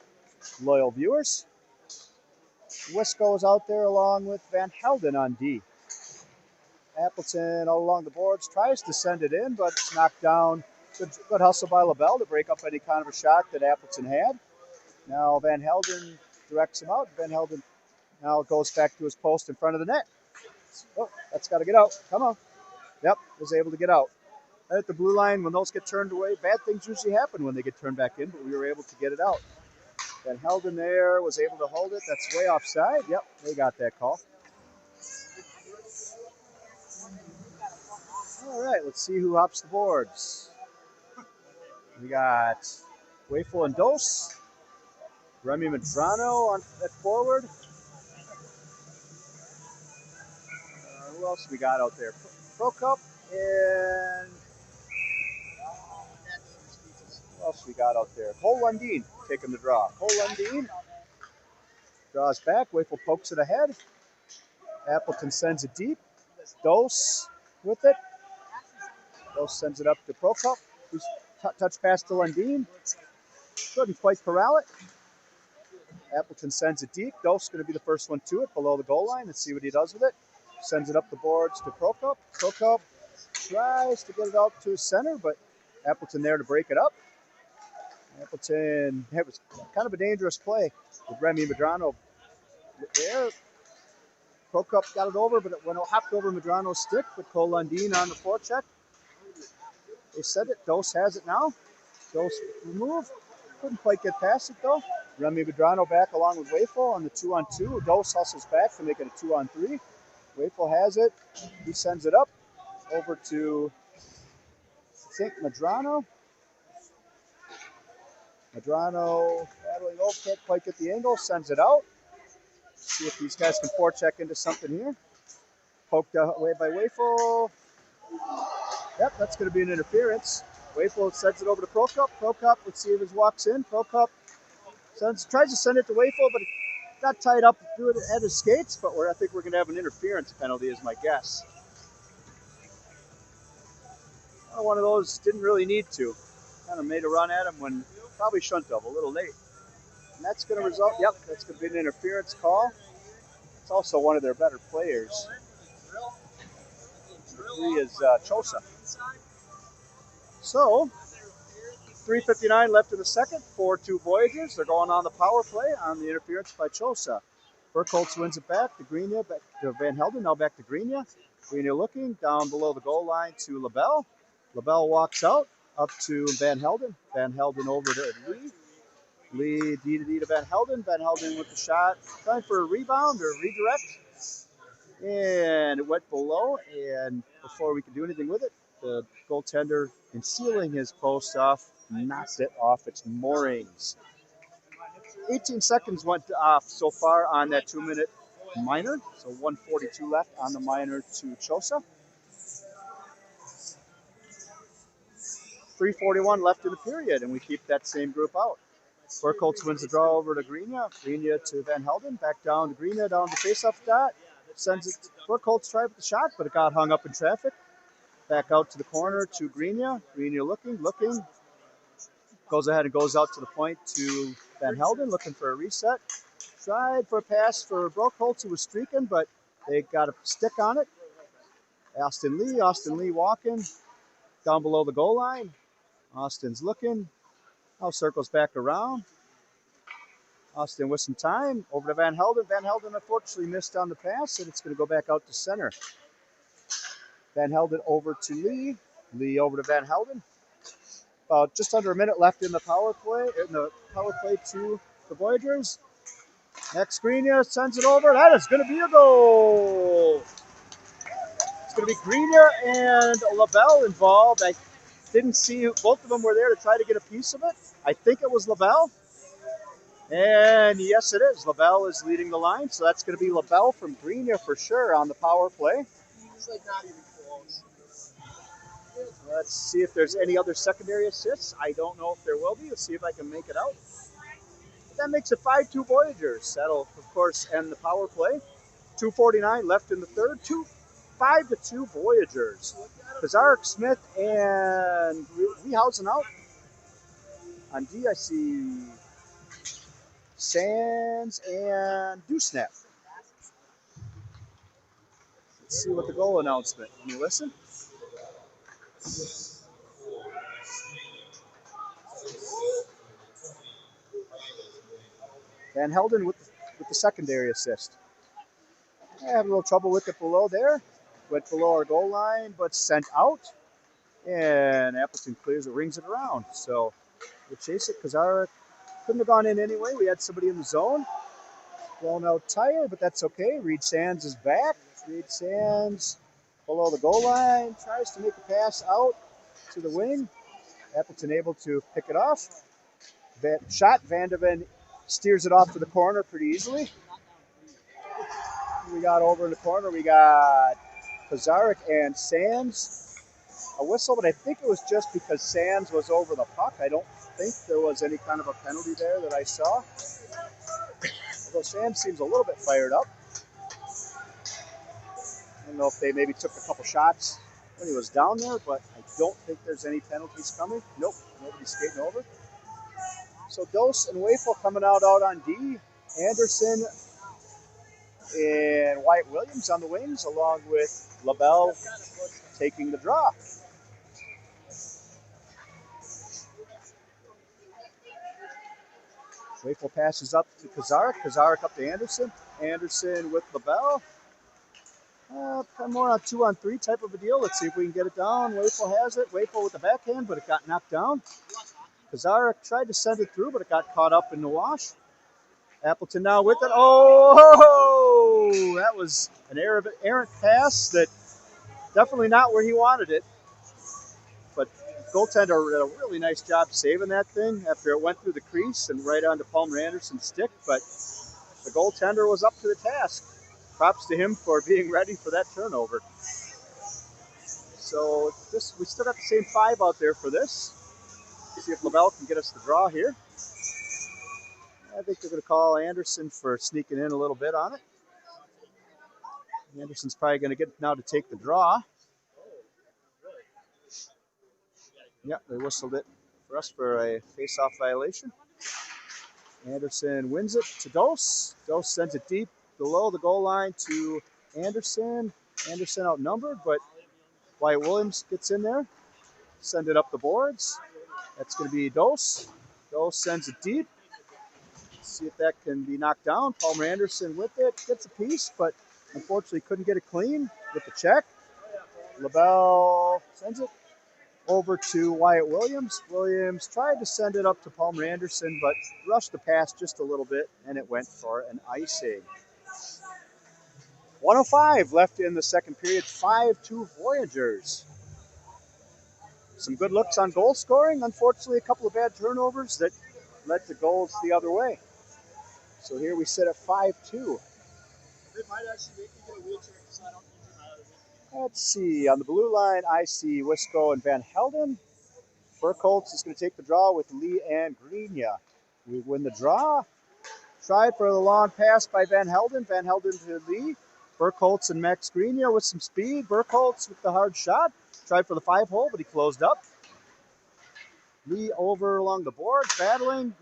loyal viewers. Wisco's out there along with Van Helden on D. Appleton all along the boards, tries to send it in, but it's knocked down. Good hustle by LaBelle to break up any kind of a shot that Appleton had. Now Van Helden directs him out. Van Helden now goes back to his post in front of the net. Oh, that's got to get out. Come on. Yep, was able to get out. At the blue line, when those get turned away, bad things usually happen when they get turned back in, but we were able to get it out. Van Helden there was able to hold it. That's way offside. Yep, they got that call. All right, let's see who hops the boards. We got Wayful and Dose, Remy Medrano on at forward. Who else we got out there? Prokop and who else we got out there? Cole Lundeen taking the draw. Cole Lundeen draws back. Wayful pokes it ahead. Appleton sends it deep. Dose with it. Dose sends it up to Prokop, who's touch pass to Lundeen. Couldn't quite corral it. Appleton sends it deep. Dose going to be the first one to it below the goal line. Let's see what he does with it. Sends it up the boards to Prokop. Prokop tries to get it out to his center, but Appleton there to break it up. Appleton, it was kind of a dangerous play with Remy Medrano there. Prokop got it over, but it went hopped over Medrano's stick with Cole Lundeen on the forecheck. They said it. Dose has it now. Dose remove. Couldn't quite get past it though. Remy Medrano back along with Wafel on the 2-on-2. Dose hustles back to make it a 2-on-3. Wafel has it. He sends it up over to, I think, Medrano. Medrano battling over, can't quite get the angle, sends it out. See if these guys can forecheck into something here. Poked away by Wafel. Yep, that's going to be an interference. Wafel sends it over to Prokop. Prokop, let's see if he walks in. Prokop tries to send it to Wafel, but it got tied up through it at his skates. But I think we're going to have an interference penalty, is my guess. One of those didn't really need to. Kind of made a run at him when probably shouldn't have, a little late. And that's going to result, yep, that's going to be an interference call. It's also one of their better players. He is Chosa. So, 3:59 left in the second, 4-2 Voyageurs. They're going on the power play on the interference by Chosa. Burkholz wins it back to Greenia, back to Van Helden, now back to Greenia. Greenia looking down below the goal line to LaBelle. LaBelle walks out, up to Van Helden. Van Helden over to Lee. Lee D to Van Helden. Van Helden with the shot, trying for a rebound or redirect. And it went below, and before we could do anything with it, the goaltender, in sealing his post off, knocked it off its moorings. 18 seconds went off so far on that 2-minute minor, so 1:42 left on the minor to Chosa. 3:41 left in the period, and we keep that same group out. Burkholz wins the draw over to Greenia. Greenia to Van Helden, back down to Greenia, down the face-off dot. Sends it. Burkholz tried with the shot, but it got hung up in traffic. Back out to the corner to Greenia. Greenia looking. Goes ahead and goes out to the point to Van Helden, looking for a reset. Tried for a pass for Burkholz, who was streaking, but they got a stick on it. Austin Lee walking down below the goal line. Austin's looking. Now circles back around. Austin with some time. Over to Van Helden. Van Helden unfortunately missed on the pass, and it's going to go back out to center. Van Helden over to Lee. Lee over to Van Helden. Just under a minute left in the power play. To the Voyageurs. Next Greenia sends it over. That is going to be a goal. It's going to be Greenia and LaBelle involved. I didn't see who, both of them were there to try to get a piece of it. I think it was LaBelle. And yes, it is. LaBelle is leading the line, so that's going to be LaBelle from Greenia for sure on the power play. It's like not even close. Let's see if there's any other secondary assists. I don't know if there will be. Let's see if I can make it out. But that makes it 5-2 Voyageurs. That'll, of course, end the power play. 2:49 left in the third. 5-2 Voyageurs. Kazarek, Smith, and Wiehausen out. On D, I see Sands and Dewsnap. Let's see what the goal announcement. Can you listen? Van Helden with the secondary assist. I have a little trouble with it below there. Went below our goal line, but sent out. And Appleton clears it, rings it around. So we'll chase it. Kazarek couldn't have gone in anyway. We had somebody in the zone. Blown out tire, but that's okay. Reed Sands is back. Reed Sands below the goal line. Tries to make a pass out to the wing. Appleton able to pick it off. Shot. Vandeven steers it off to the corner pretty easily. We got over in the corner. We got Kazarek and Sands. A whistle, but I think it was just because Sands was over the puck. I don't think there was any kind of a penalty there that I saw. Although Sands seems a little bit fired up. I don't know if they maybe took a couple shots when he was down there, but I don't think there's any penalties coming. Nope, nobody's skating over. So Dose and Wafel coming out on D. Anderson and Wyatt Williams on the wings, along with LaBelle taking the draw. Wafel passes up to Kazarek. Kazarek up to Anderson. Anderson with LaBelle. Kind of more on 2-on-3 type of a deal. Let's see if we can get it down. Wafel has it. Wafel with the backhand, but it got knocked down. Kazarek tried to send it through, but it got caught up in the wash. Appleton now with it. Oh, that was an errant pass that definitely not where he wanted it. But goaltender did a really nice job saving that thing after it went through the crease and right onto Palmer Anderson's stick. But the goaltender was up to the task. Props to him for being ready for that turnover. So we still got the same 5 out there for this. See if LaBelle can get us the draw here. I think they're going to call Anderson for sneaking in a little bit on it. Anderson's probably going to get now to take the draw. Yep, they whistled it for us for a face-off violation. Anderson wins it to Dose. Dose sends it deep below the goal line to Anderson. Anderson outnumbered, but Wyatt Williams gets in there. Send it up the boards. That's going to be Dose. Dose sends it deep. See if that can be knocked down. Palmer Anderson with it. Gets a piece, but unfortunately couldn't get it clean with the check. LaBelle sends it over to Wyatt Williams. Williams tried to send it up to Palmer Anderson, but rushed the pass just a little bit, and it went for an icing. 1:05 left in the second period, 5-2 Voyageurs. Some good looks on goal scoring. Unfortunately, a couple of bad turnovers that led to goals the other way. So here we sit at 5-2. They might actually make me get a wheelchair because I don't injure my other knee. Let's see. On the blue line, I see Wisco and Van Helden. Burkholz is going to take the draw with Lee and Greenya. We win the draw. Tried for the long pass by Van Helden. Van Helden to Lee. Burkholz and Max Greenya with some speed. Burkholz with the hard shot. Tried for the 5-hole, but he closed up. Lee over along the boards, battling.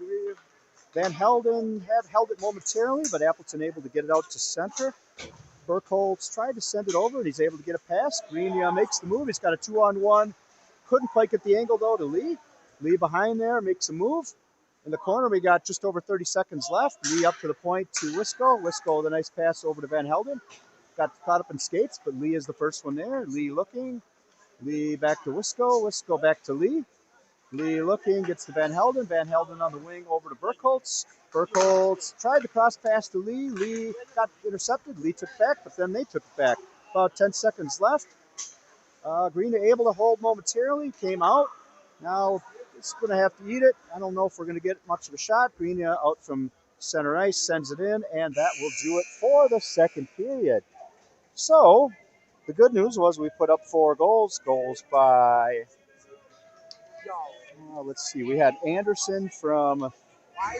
Van Helden had held it momentarily, but Appleton able to get it out to center. Burkholz tried to send it over, and he's able to get a pass. Greenya makes the move. He's got a 2-on-1. Couldn't quite get the angle, though, to Lee. Lee behind there makes a move. In the corner, we got just over 30 seconds left. Lee up to the point to Wisco. Wisco with a nice pass over to Van Helden. Got caught up in skates, but Lee is the first one there. Lee looking. Lee back to Wisco. Wisco back to Lee. Lee looking, gets to Van Helden. Van Helden on the wing over to Burkholz. Burkholz tried to cross pass to Lee. Lee got intercepted. Lee took back, but then they took it back. About 10 seconds left. Greenya able to hold momentarily. Came out. Now it's going to have to eat it. I don't know if we're going to get much of a shot. Greenya out from center ice, sends it in, and that will do it for the second period. So the good news was we put up 4 goals. Goals by, let's see, we had Anderson from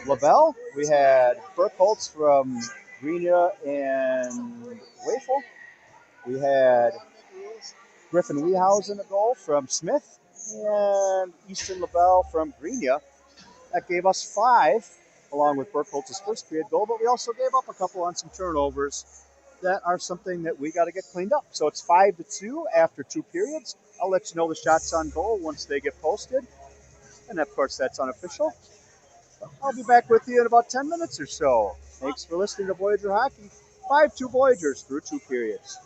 LaBelle. We had Burkholz from Greenya and Wafel. We had Griffin Wehausen a goal from Smith, and Easton LaBelle from Greenya. That gave us 5, along with Burkholz's first period goal, but we also gave up a couple on some turnovers that are something that we got to get cleaned up. So it's 5-2 after 2 periods. I'll let you know the shots on goal once they get posted. And of course, that's unofficial. I'll be back with you in about 10 minutes or so. Thanks for listening to Voyager Hockey. 5-2 Voyageurs through 2 periods.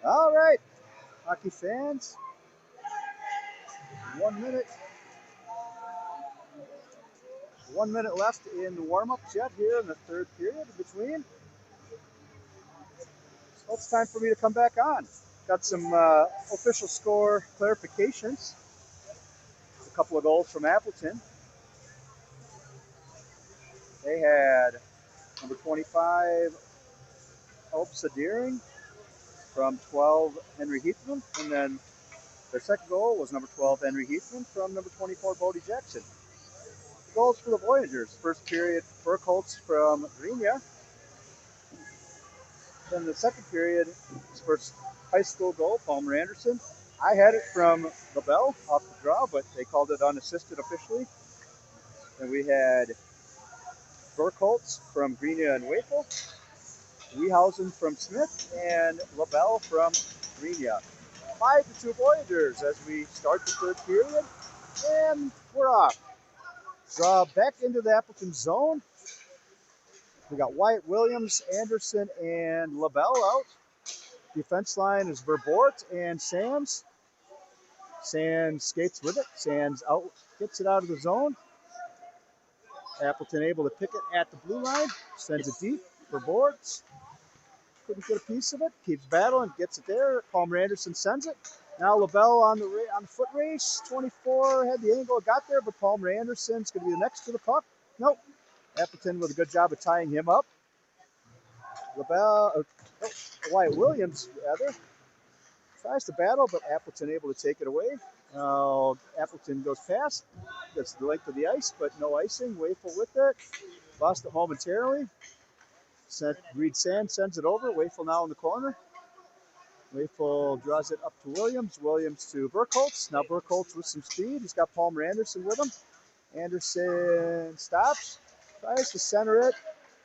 All right, hockey fans, 1 minute. 1 minute left in the warm-ups yet here in the third period between. So it's time for me to come back on. Got some official score clarifications. A couple of goals from Appleton. They had number 25, Opsa Deering, from 12, Henry Heathman, and then their second goal was number 12, Henry Heathman, from number 24, Bodie Jackson. The goals for the Voyageurs. First period, Burkholz from Grenia. Then the second period, his first high school goal, Palmer Anderson. I had it from LaBelle off the draw, but they called it unassisted officially. And we had Burkholz from Grenia and Wafel, Wiehausen from Smith, and LaBelle from Grenia. 5-2 Voyageurs as we start the third period, and we're off. Draw back into the Appleton zone. We got Wyatt Williams, Anderson, and LaBelle out. Defense line is Verbort and Sands. Sands skates with it. Sands out, gets it out of the zone. Appleton able to pick it at the blue line. Sends it deep. Verbort couldn't get a piece of it. Keeps battling, gets it there. Palmer Anderson sends it. Now LaBelle on the foot race. 24 had the angle, got there, but Palmer Anderson's going to be the next to the puck. Nope. Appleton with a good job of tying him up. Wyatt Williams, rather, tries to battle, but Appleton able to take it away. Appleton goes past, gets the length of the ice, but no icing. Wafel with it. Lost it momentarily. Reed Sand sends it over. Wafel now in the corner. Wafel draws it up to Williams. Williams to Burkholz. Now Burkholz with some speed. He's got Palmer Anderson with him. Anderson stops. Tries to center it.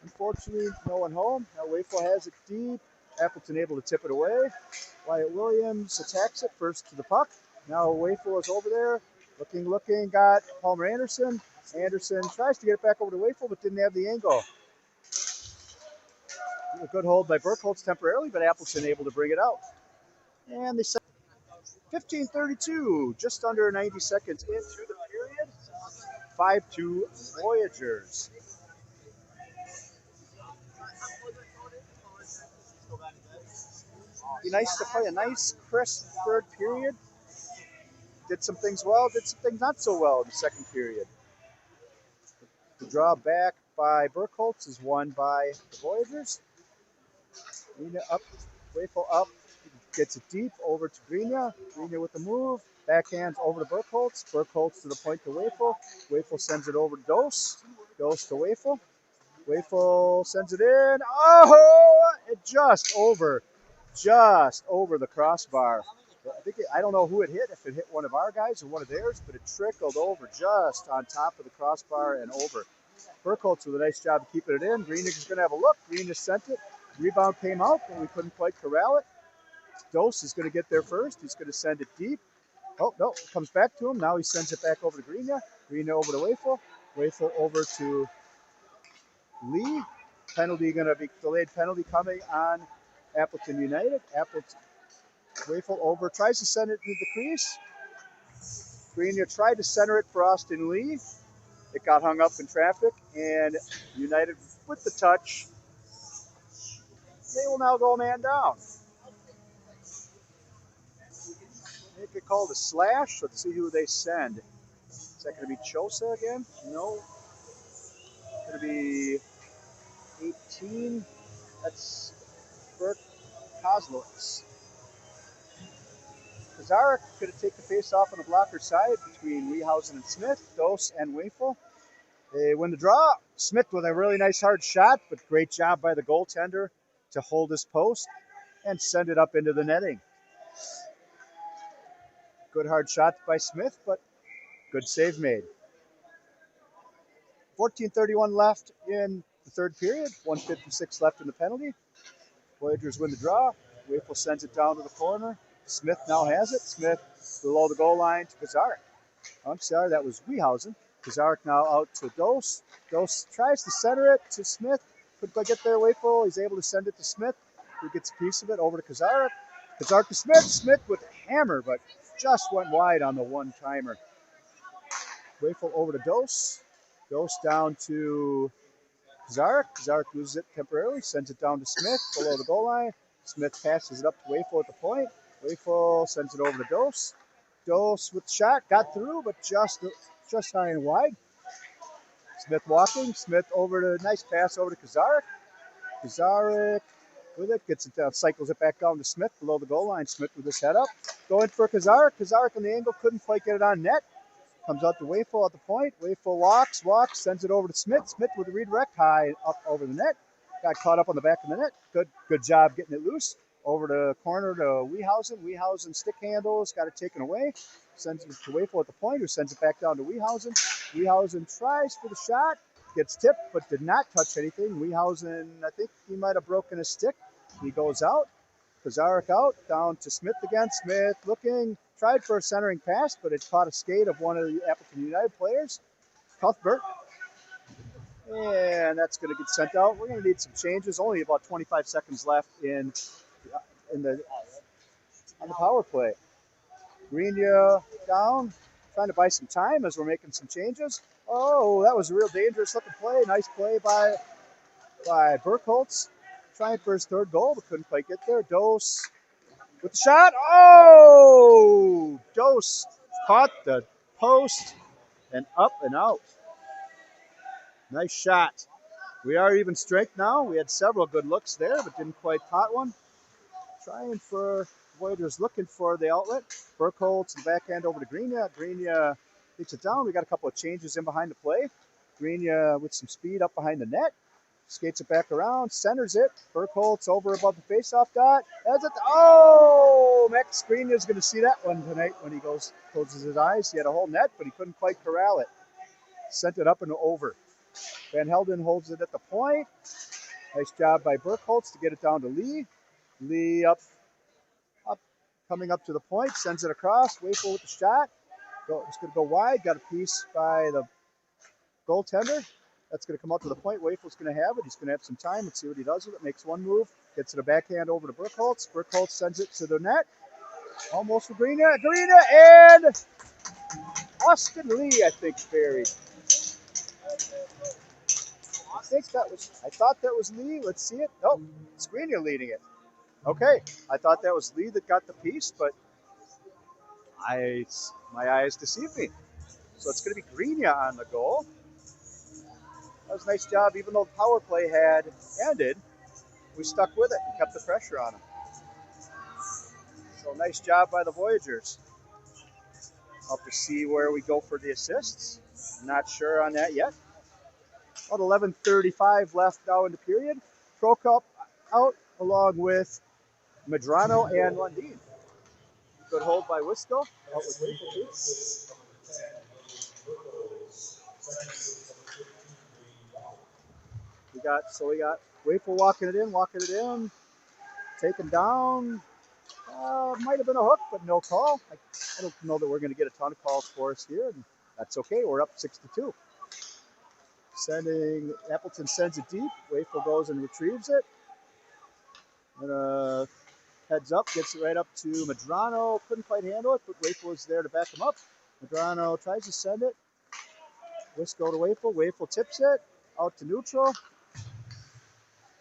Unfortunately, no one home. Now Wafel has it deep. Appleton able to tip it away. Wyatt Williams attacks it first to the puck. Now Wafel is over there. Looking, got Palmer Anderson. Anderson tries to get it back over to Wafel, but didn't have the angle. A good hold by Burkholz temporarily, but Appleton able to bring it out. And they set 15:32, just under 90 seconds into the period. 5-2 Voyageurs. Be nice to play a nice, crisp third period. Did some things well, did some things not so well in the second period. The draw back by Burkholz is won by the Voyageurs. Grenia up, Wafel up, gets it deep over to Grenia. Grenia with the move, backhands over to Burkholz. Burkholz to the point to Wafel. Wafel sends it over to Dose. Dose to Wafel. Wafel sends it in. Oh, it just over the crossbar. I don't know who it hit, if it hit one of our guys or one of theirs, but it trickled over just on top of the crossbar and over. Burkholz with a nice job of keeping it in. Grenia's going to have a look. Grenia sent it. Rebound came out, but we couldn't quite corral it. Dose is going to get there first. He's going to send it deep. Oh, no, it comes back to him. Now he sends it back over to Grenia. Grenia over to Wafel. Wafel over to Lee. Penalty going to be delayed penalty coming on Appleton United. Wafel over, tries to send it to the crease. Grenia tried to center it for Austin Lee. It got hung up in traffic, and United with the touch. They will now go man down. They get called a slash. Let's see who they send. Is that going to be Chosa again? No. It's going to be 18. That's Burke Kozlowitz. Kazarek going to take the face off on the blocker side between Wiehausen and Smith, Dose and Wafel. They win the draw. Smith with a really nice hard shot, but great job by the goaltender to hold his post and send it up into the netting. Good hard shot by Smith, but good save made. 14:31 left in the third period. 1:56 left in the penalty. Voyageurs win the draw. Wafel sends it down to the corner. Smith now has it. Smith below the goal line to Kazarek. I'm sorry, that was Wiehausen. Kazarek now out to Dose. Dose tries to center it to Smith. Couldn't quite get there, Wafel. He's able to send it to Smith, who gets a piece of it over to Kazarek. Kazark to Smith. Smith with a hammer, but just went wide on the one-timer. Wayful over to Dose. Dose down to Kazark. Kazark loses it temporarily, sends it down to Smith below the goal line. Smith passes it up to Wayful at the point. Wayful sends it over to Dose. Dose with the shot, got through, but just high and wide. Smith walking. Smith over to nice pass over to Kazark. Kazarek with it, gets it down, cycles it back down to Smith below the goal line. Smith with his head up, going for Kazarek. Kazarek on the angle, couldn't quite get it on net. Comes out to Wayful at the point. Wayful walks, sends it over to Smith. Smith with a redirect high up over the net. Got caught up on the back of the net. Good job getting it loose. Over to corner to Wiehausen. Wiehausen stick handles, got it taken away. Sends it to Wayful at the point, who sends it back down to Wiehausen. Wiehausen tries for the shot. Gets tipped, but did not touch anything. Wiehausen, I think he might have broken his stick. He goes out. Kazarek out, down to Smith again. Smith looking, tried for a centering pass, but it caught a skate of one of the Appleton United players, Cuthbert. And that's going to get sent out. We're going to need some changes. Only about 25 seconds left on the power play. Greenia down, trying to buy some time as we're making some changes. Oh, that was a real dangerous looking play. Nice play by Burkholz. Trying for his third goal, but couldn't quite get there. Dose with the shot. Oh! Dose caught the post and up and out. Nice shot. We are even strength now. We had several good looks there, but didn't quite pot one. Trying for Voyageurs, looking for the outlet. Burkholz, the backhand over to Greenia. Greenia takes it down. We got a couple of changes in behind the play. Greenia with some speed up behind the net. Skates it back around, centers it. Burkholz over above the faceoff dot. Has it. Oh! Max Greenia is going to see that one tonight when he closes his eyes. He had a whole net, but he couldn't quite corral it. Sent it up and over. Van Helden holds it at the point. Nice job by Burkholz to get it down to Lee. Lee up, coming up to the point, sends it across. Wayful with the shot. It's going to go wide. Got a piece by the goaltender. That's going to come out to the point. Wayful's going to have it. He's going to have some time. Let's see what he does with it. Makes one move. Gets it a backhand over to Burkholz. Burkholz sends it to the net. Almost for Greenia. And Austin Lee, I think, buried. I thought that was Lee. Let's see it. Oh, it's Greenia leading it. Okay. I thought that was Lee that got the piece, but my eyes deceived me. So it's going to be Greenia on the goal. That was a nice job. Even though the power play had ended, we stuck with it and kept the pressure on them. So nice job by the Voyageurs. I'll have to see where we go for the assists. Not sure on that yet. About 11:35 left now in the period. Prokop out along with Medrano and Lundin. Good hold by Wisco. Out with Wayful too. We got Wayful walking it in, taken down. Might have been a hook, but no call. I don't know that we're going to get a ton of calls for us here, and that's okay. We're up 6-2. Appleton sends it deep. Wayful goes and retrieves it. And heads up, gets it right up to Medrano. Couldn't quite handle it, but Wayful is there to back him up. Medrano tries to send it. Wisco to Wayful. Wayful tips it out to neutral.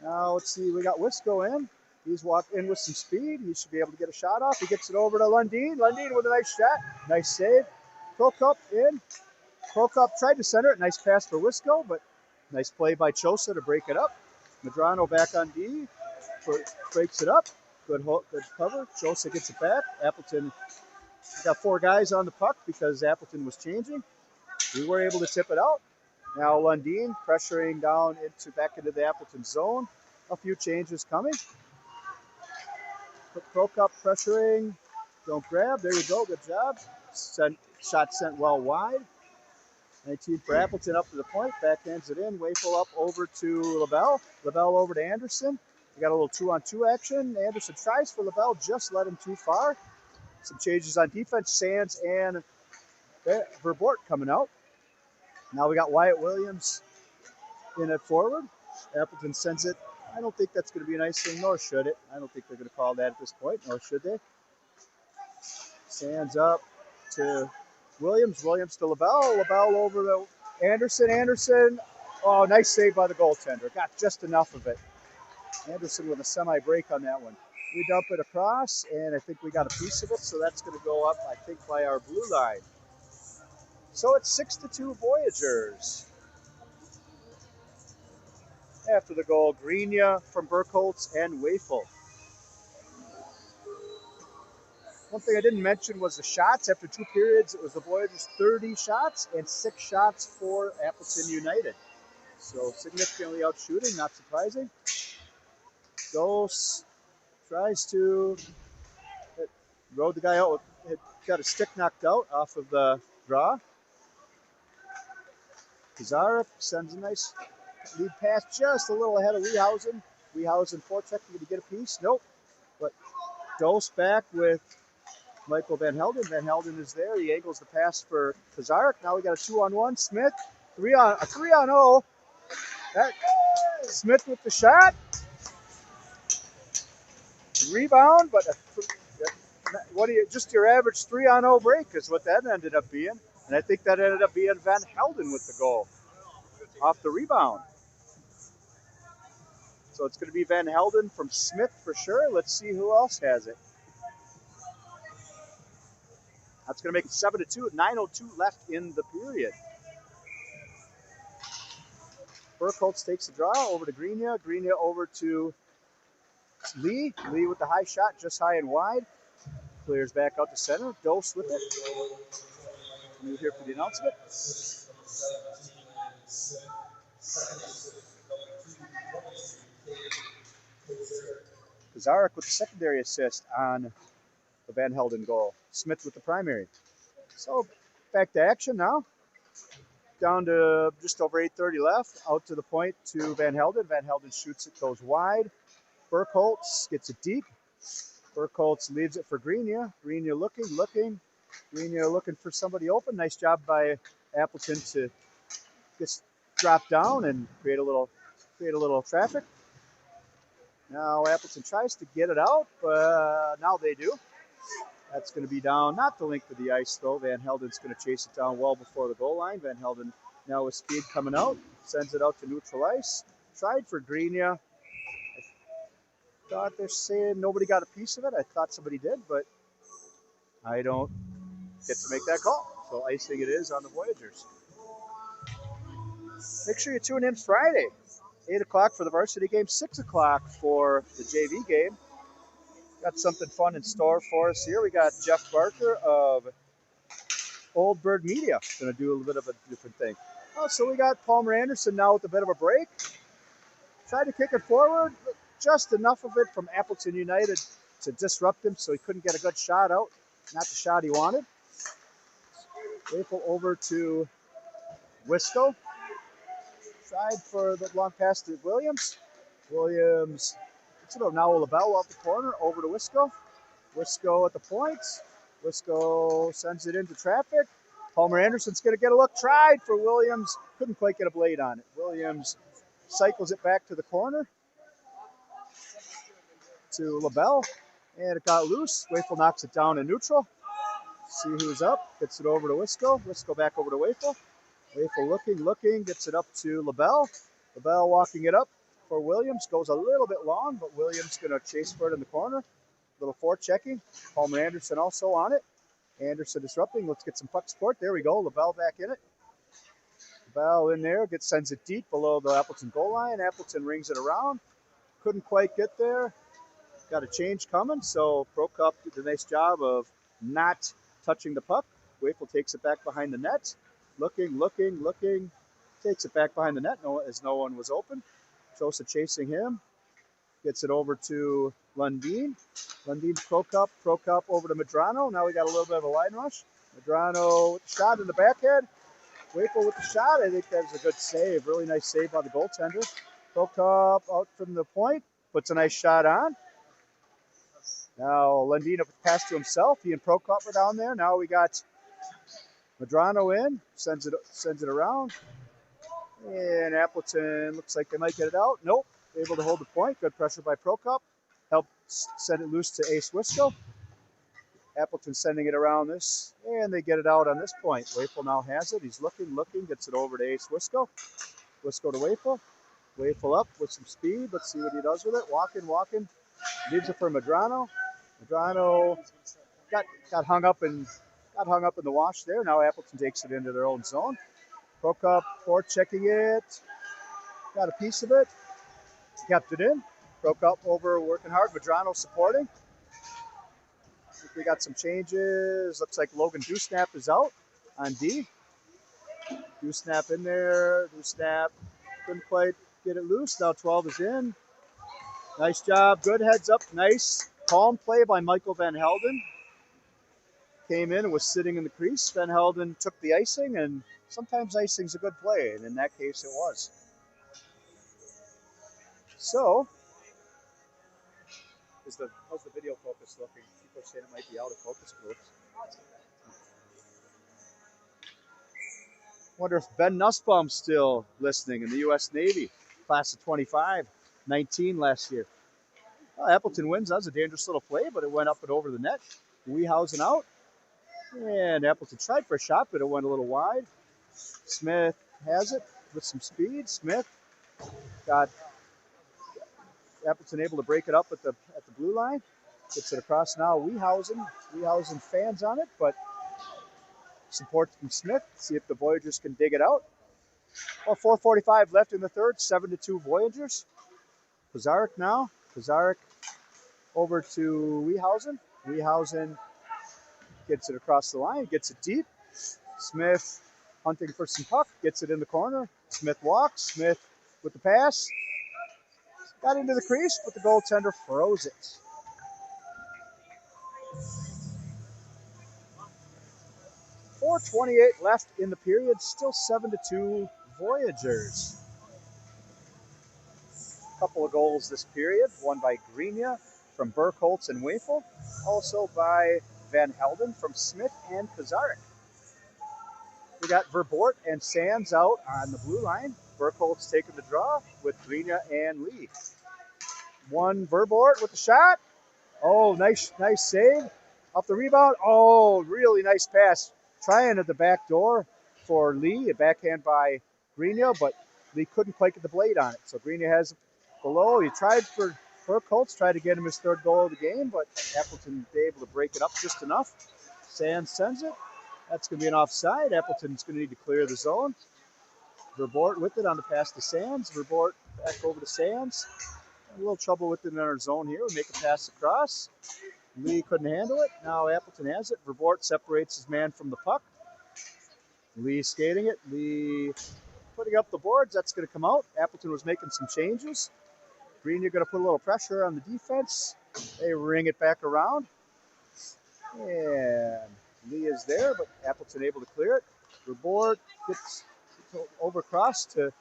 Now let's see, we got Wisco in. He's walked in with some speed. He should be able to get a shot off. He gets it over to Lundin. Lundin with a nice shot. Nice save. Prokop in. Prokop tried to center it. Nice pass for Wisco, but nice play by Chosa to break it up. Medrano back on D. Breaks it up. Good cover. Chosa gets it back. Appleton got 4 guys on the puck because Appleton was changing. We were able to tip it out. Now Lundin pressuring down back into the Appleton zone. A few changes coming. Prokop pressuring. Don't grab. There you go. Good job. Shot sent well wide. 19 for Appleton up to the point. Backhands it in. Wayful up over to LaBelle. LaBelle over to Anderson. We got a little 2-on-2 action. Anderson tries for LaBelle. Just led him too far. Some changes on defense. Sands and Verbort coming out. Now we got Wyatt Williams in at forward. Appleton sends it I don't think that's going to be an icing, nor should it. I don't think they're going to call that at this point, nor should they. Stands up to Williams. Williams to LaBelle. LaBelle over to Anderson. Anderson. Oh, nice save by the goaltender. Got just enough of it. Anderson with a semi-break on that one. We dump it across, and I think we got a piece of it, so that's going to go up, I think, by our blue line. So it's 6-2 Voyageurs. After the goal, Grenier from Burkholz and Wafel. One thing I didn't mention was the shots. After 2 periods, it was the Voyageurs 30 shots and 6 shots for Appleton United. So significantly out shooting, not surprising. Dose tries to rode the guy out. It got a stick knocked out off of the draw. Kazarek sends a nice lead pass just a little ahead of Weehausen. Weehausen forechecking to get a piece. Nope. But Dose back with Michael Van Helden. Van Helden is there. He angles the pass for Kazarek. Now we got a 2-on-1. Smith, 3-on-0. That Smith with the shot. Rebound, but what do you, just your average 3-on-0 break is what that ended up being. And I think that ended up being Van Helden with the goal off the rebound. So it's going to be Van Helden from Smith for sure. Let's see who else has it. That's going to make it 7-2 with 9:02 left in the period. Burkholz takes the draw over to Grenier. Grenier over to Lee. Lee with the high shot, just high and wide. Clears back out to center. Dose with it. New here for the announcement. Kazarek with the secondary assist on the Van Helden goal. Smith with the primary. So back to action now. Down to just over 8:30 left. Out to the point to Van Helden. Van Helden shoots it, goes wide. Burkholz gets it deep. Burkholz leaves it for Grenier. Grenier looking. Grenier looking for somebody open. Nice job by Appleton to just drop down and create a little traffic. Now Appleton tries to get it out, but now they do. That's going to be down, not the length of the ice though. Van Helden's going to chase it down well before the goal line. Van Helden now with speed coming out, sends it out to neutral ice. Tried for Grenier. I thought they're saying nobody got a piece of it. I thought somebody did, but I don't get to make that call. So icing it is on the Voyageurs. Make sure you tune in Friday, 8 o'clock for the varsity game, 6 o'clock for the JV game. Got something fun in store for us here. We got Jeff Barker of Old Bird Media going to do a little bit of a different thing. Oh, so we got Palmer Anderson now with a bit of a break. Tried to kick it forward, just enough of it from Appleton United to disrupt him so he couldn't get a good shot out. Not the shot he wanted. Wafel over to Wisco. Tried for the long pass to Williams. Williams gets it now LaBelle off the corner over to Wisco. Wisco at the point. Wisco sends it into traffic. Palmer Anderson's going to get a look. Tried for Williams. Couldn't quite get a blade on it. Williams cycles it back to the corner to LaBelle. And it got loose. Wafel knocks it down in neutral. See who's up. Gets it over to Wisco. Wisco back over to Wafel. Wafel looking. Gets it up to LaBelle. LaBelle walking it up for Williams. Goes a little bit long, but Williams going to chase for it in the corner. Little forechecking. Palmer Anderson also on it. Anderson disrupting. Let's get some puck support. There we go. LaBelle back in it. LaBelle in there. Sends it deep below the Appleton goal line. Appleton rings it around. Couldn't quite get there. Got a change coming, so Prokop did a nice job of not touching the puck. Wafel takes it back behind the net. Looking. Takes it back behind the net as no one was open. Chosa chasing him. Gets it over to Lundin. Lundin to Prokop over to Medrano. Now we got a little bit of a line rush. Medrano with the shot in the backhead. Wafel with the shot. I think that was a good save. Really nice save by the goaltender. Prokop out from the point. Puts a nice shot on. Now Lundin with the pass to himself. He and Prokop are down there. Now we got Medrano in. Sends it around. And Appleton looks like they might get it out. Nope. able to hold the point. Good pressure by Prokop. Helped send it loose to Ace Wisco. Appleton sending it around this, and they get it out on this point. Wafel now has it. He's looking, gets it over to Ace Wisco. Wisco to Wafel. Wafel up with some speed. Let's see what he does with it. Walking. Leaves it for Medrano. Medrano got hung up in the wash there. Now Appleton takes it into their own zone. Prokop checking it. Got a piece of it. Kept it in. Prokop over working hard. Medrano supporting. We got some changes. Looks like Logan Dewsnap is out on D. Dewsnap in there. Dewsnap couldn't quite get it loose. Now 12 is in. Nice job. Good heads up. Nice. Calm play by Michael Van Helden. Came in and was sitting in the crease. Van Helden took the icing, and sometimes icing's a good play, and in that case it was. So, how's the video focus looking? People are saying it might be out of focus, folks. Wonder if Ben Nussbaum's still listening in the U.S. Navy, class of 25, 19 last year. Well, Appleton wins. That was a dangerous little play, but it went up and over the net. Weehausen out. And Appleton tried for a shot, but it went a little wide. Smith has it with some speed. Smith got Appleton able to break it up at the blue line. Gets it across now. Weehausen fans on it, but support from Smith. See if the Voyageurs can dig it out. Well, 4:45 left in the third. 7-2 Voyageurs. Kozarek now. Kozarek over to Weehausen. Weehausen gets it across the line. Gets it deep. Smith hunting for some puck. Gets it in the corner. Smith walks. Smith with the pass. Got into the crease, but the goaltender froze it. .428 left in the period. Still 7-2 Voyageurs. Couple of goals this period. One by Grenia from Burkholz and Wafel. Also by Van Helden from Smith and Kozarek. We got Verbort and Sands out on the blue line. Burkholz taking the draw with Grenia and Lee. One Verbort with the shot. Oh, nice save. Off the rebound. Oh, really nice pass. Trying at the back door for Lee. A backhand by Grenia, but Lee couldn't quite get the blade on it. So Grenia has it below. He tried for Burkholz, tried to get him his third goal of the game, but Appleton was able to break it up just enough. Sands sends it. That's going to be an offside. Appleton's going to need to clear the zone. Verbort with it on the pass to Sands. Verbort back over to Sands. A little trouble with it in our zone here. We make a pass across. Lee couldn't handle it. Now Appleton has it. Verbort separates his man from the puck. Lee skating it. Lee putting up the boards. That's going to come out. Appleton was making some changes. Green, you're going to put a little pressure on the defense. They ring it back around. And Lee is there, but Appleton able to clear it. Verbort gets over across to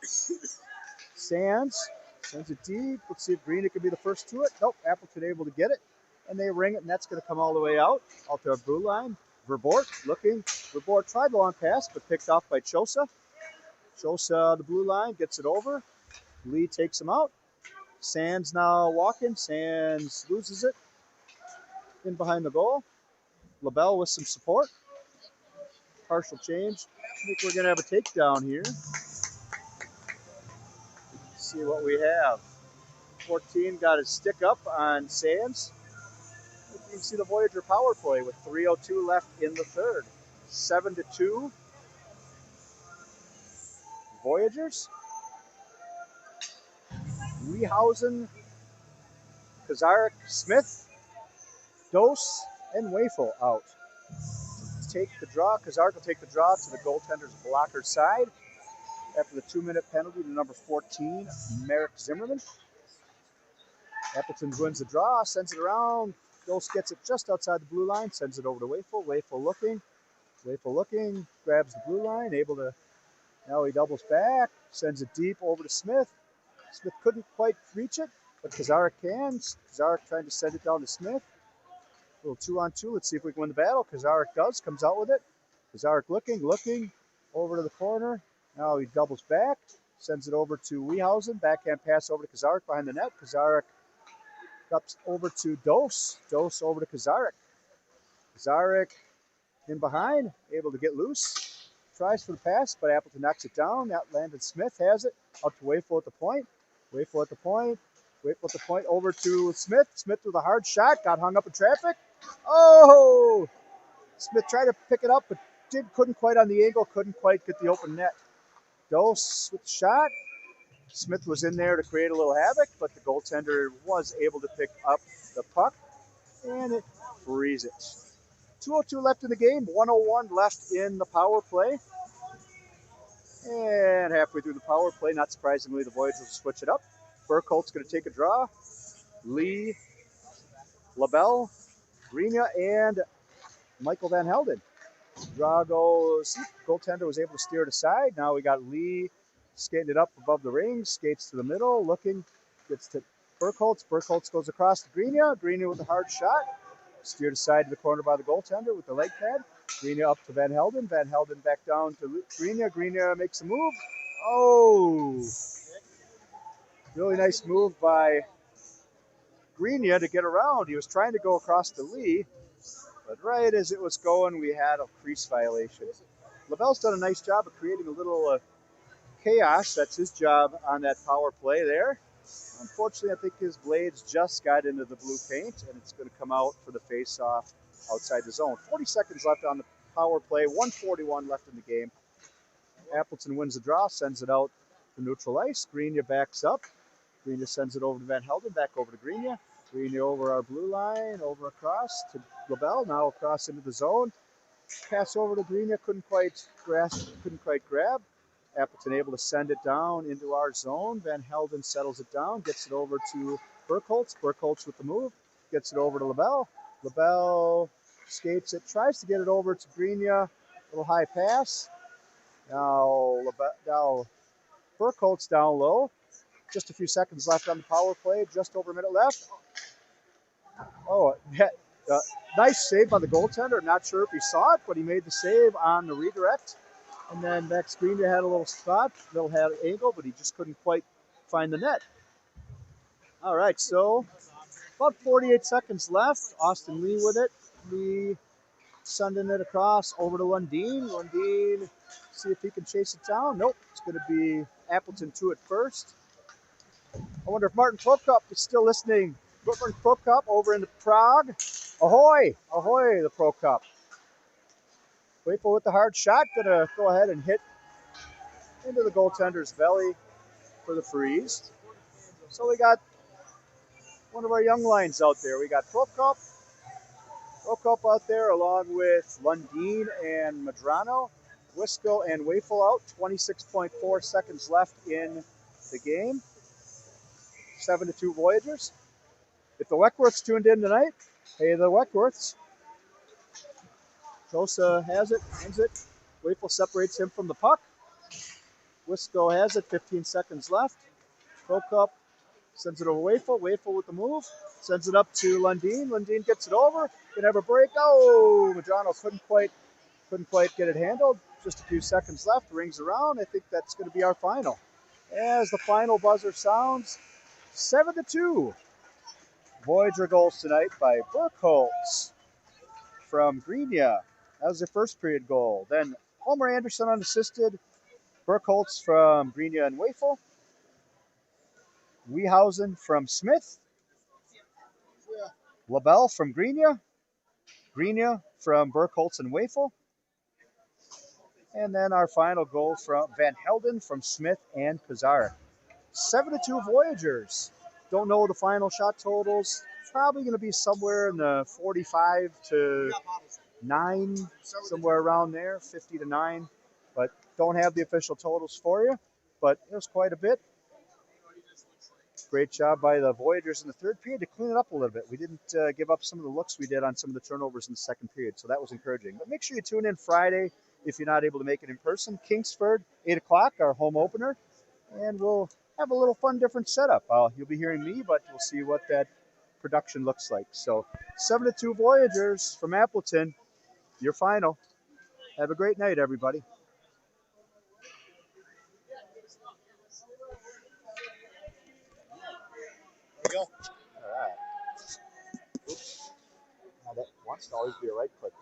Sands. Sends it deep. Let's see if Green can be the first to it. Nope, Appleton able to get it. And they ring it, and that's going to come all the way out to our blue line. Verbort looking. Verbort tried the long pass, but picked off by Chosa. Chosa, the blue line, gets it over. Lee takes him out. Sands now walking. Sands loses it. In behind the goal. LaBelle with some support. Partial change. I think we're going to have a takedown here. Let's see what we have. 14 got his stick up on Sands. You can see the Voyager power play with 3:02 left in the third. 7-2 Voyageurs. Weehausen, Kozarek, Smith, Dose, and Wafel out. Take the draw. Kozarek will take the draw to the goaltender's blocker side after the 2-minute penalty to number 14, Merrick Zimmerman. Appleton wins the draw, sends it around. Dose gets it just outside the blue line, sends it over to Wafel. Wafel looking, grabs the blue line, able to, now he doubles back, sends it deep over to Smith. Smith couldn't quite reach it, but Kozarek can. Kozarek trying to send it down to Smith. A little 2-on-2. Let's see if we can win the battle. Kozarek does, comes out with it. Kozarek looking, over to the corner. Now he doubles back, sends it over to Wehausen. Backhand pass over to Kazarek behind the net. Kazarek up over to Dose. Dose over to Kazarek. Kazarek in behind, able to get loose. Tries for the pass, but Appleton knocks it down. That Landon Smith has it. Up to Wayful at the point. Wayful at the point. Wayful at the point. Over to Smith. Smith with a hard shot. Got hung up in traffic. Oh! Smith tried to pick it up, but couldn't quite on the angle. Couldn't quite get the open net. Dose with the shot. Smith was in there to create a little havoc, but the goaltender was able to pick up the puck, and it frees it. 2:02 left in the game, 1:01 left in the power play. And halfway through the power play, not surprisingly, the Voyageurs will switch it up. Burkholt's going to take a draw. Lee, LaBelle, Grenia, and Michael Van Helden. Draw goes, goaltender was able to steer it aside. Now we got Lee skating it up above the ring, skates to the middle, looking, gets to Burkholtz. Burkholtz goes across to Grenia. Grenia with a hard shot. Steered aside to the corner by the goaltender with the leg pad. Grenia up to Van Helden. Van Helden back down to Grenia. Grenia makes a move. Oh! Really nice move by Grenia to get around. He was trying to go across to Lee, but right as it was going, we had a crease violation. LaBelle's done a nice job of creating a little chaos. That's his job on that power play there. Unfortunately, I think his blades just got into the blue paint, and it's going to come out for the face-off outside the zone. 40 seconds left on the power play, 1:41 left in the game. Appleton wins the draw, sends it out to neutral ice. Grenia backs up. Grenia sends it over to Van Helden, back over to Grenia. Grenia over our blue line, over across to LaBelle, now across into the zone. Pass over to Grenia, couldn't quite grab. Appleton able to send it down into our zone. Van Helden settles it down, gets it over to Burkholtz. Burkholtz with the move, gets it over to LaBelle. LaBelle skates it, tries to get it over to Grenia. Little high pass. Now Burkholtz down low. Just a few seconds left on the power play. Just over a minute left. Oh, nice save by the goaltender. Not sure if he saw it, but he made the save on the redirect. And then Max Grenia had a little spot, little had an angle, but he just couldn't quite find the net. All right, so about 48 seconds left. Austin Lee with it. Lee sending it across over to Lundeen. Lundeen, see if he can chase it down. Nope, it's going to be Appleton to it first. I wonder if Martin Prokop is still listening. Martin Prokop over in Prague. Ahoy! Ahoy, the Prokop. Wayful with the hard shot. Going to go ahead and hit into the goaltender's belly for the freeze. So we got one of our young lines out there. We got Prokop out there along with Lundeen and Madrano. Wisco and Wayful out. 26.4 seconds left in the game. 7-2 Voyageurs. If the Weckworths tuned in tonight, hey, the Weckworths. Tosa has it, ends it. Wayful separates him from the puck. Wisco has it, 15 seconds left. Prokop sends it over Wayful. Wayful with the move. Sends it up to Lundeen. Lundeen gets it over. Can have a break. Oh, Madrano couldn't quite get it handled. Just a few seconds left. Rings around. I think that's going to be our final. As the final buzzer sounds, 7-2. Voyager goals tonight by Burkholtz from Grenia. That was their first period goal. Then Homer Anderson unassisted. Burkholtz from Grenia and Wayful. Wehausen from Smith. LaBelle from Grenia. Grenia from Burkholtz and Wayful. And then our final goal from Van Helden from Smith and Kazarek. 7-2 Voyageurs. Don't know the final shot totals. Probably going to be somewhere in the 45 to 9, somewhere around there, 50 to 9. But don't have the official totals for you. But it was quite a bit. Great job by the Voyageurs in the third period to clean it up a little bit. We didn't give up some of the looks we did on some of the turnovers in the second period, so that was encouraging. But make sure you tune in Friday if you're not able to make it in person. Kingsford, 8 o'clock, our home opener. And we'll have a little fun, different setup. You'll be hearing me, but we'll see what that production looks like. So 7-2 Voyageurs from Appleton, your final. Have a great night, everybody. Wants to always be a right click.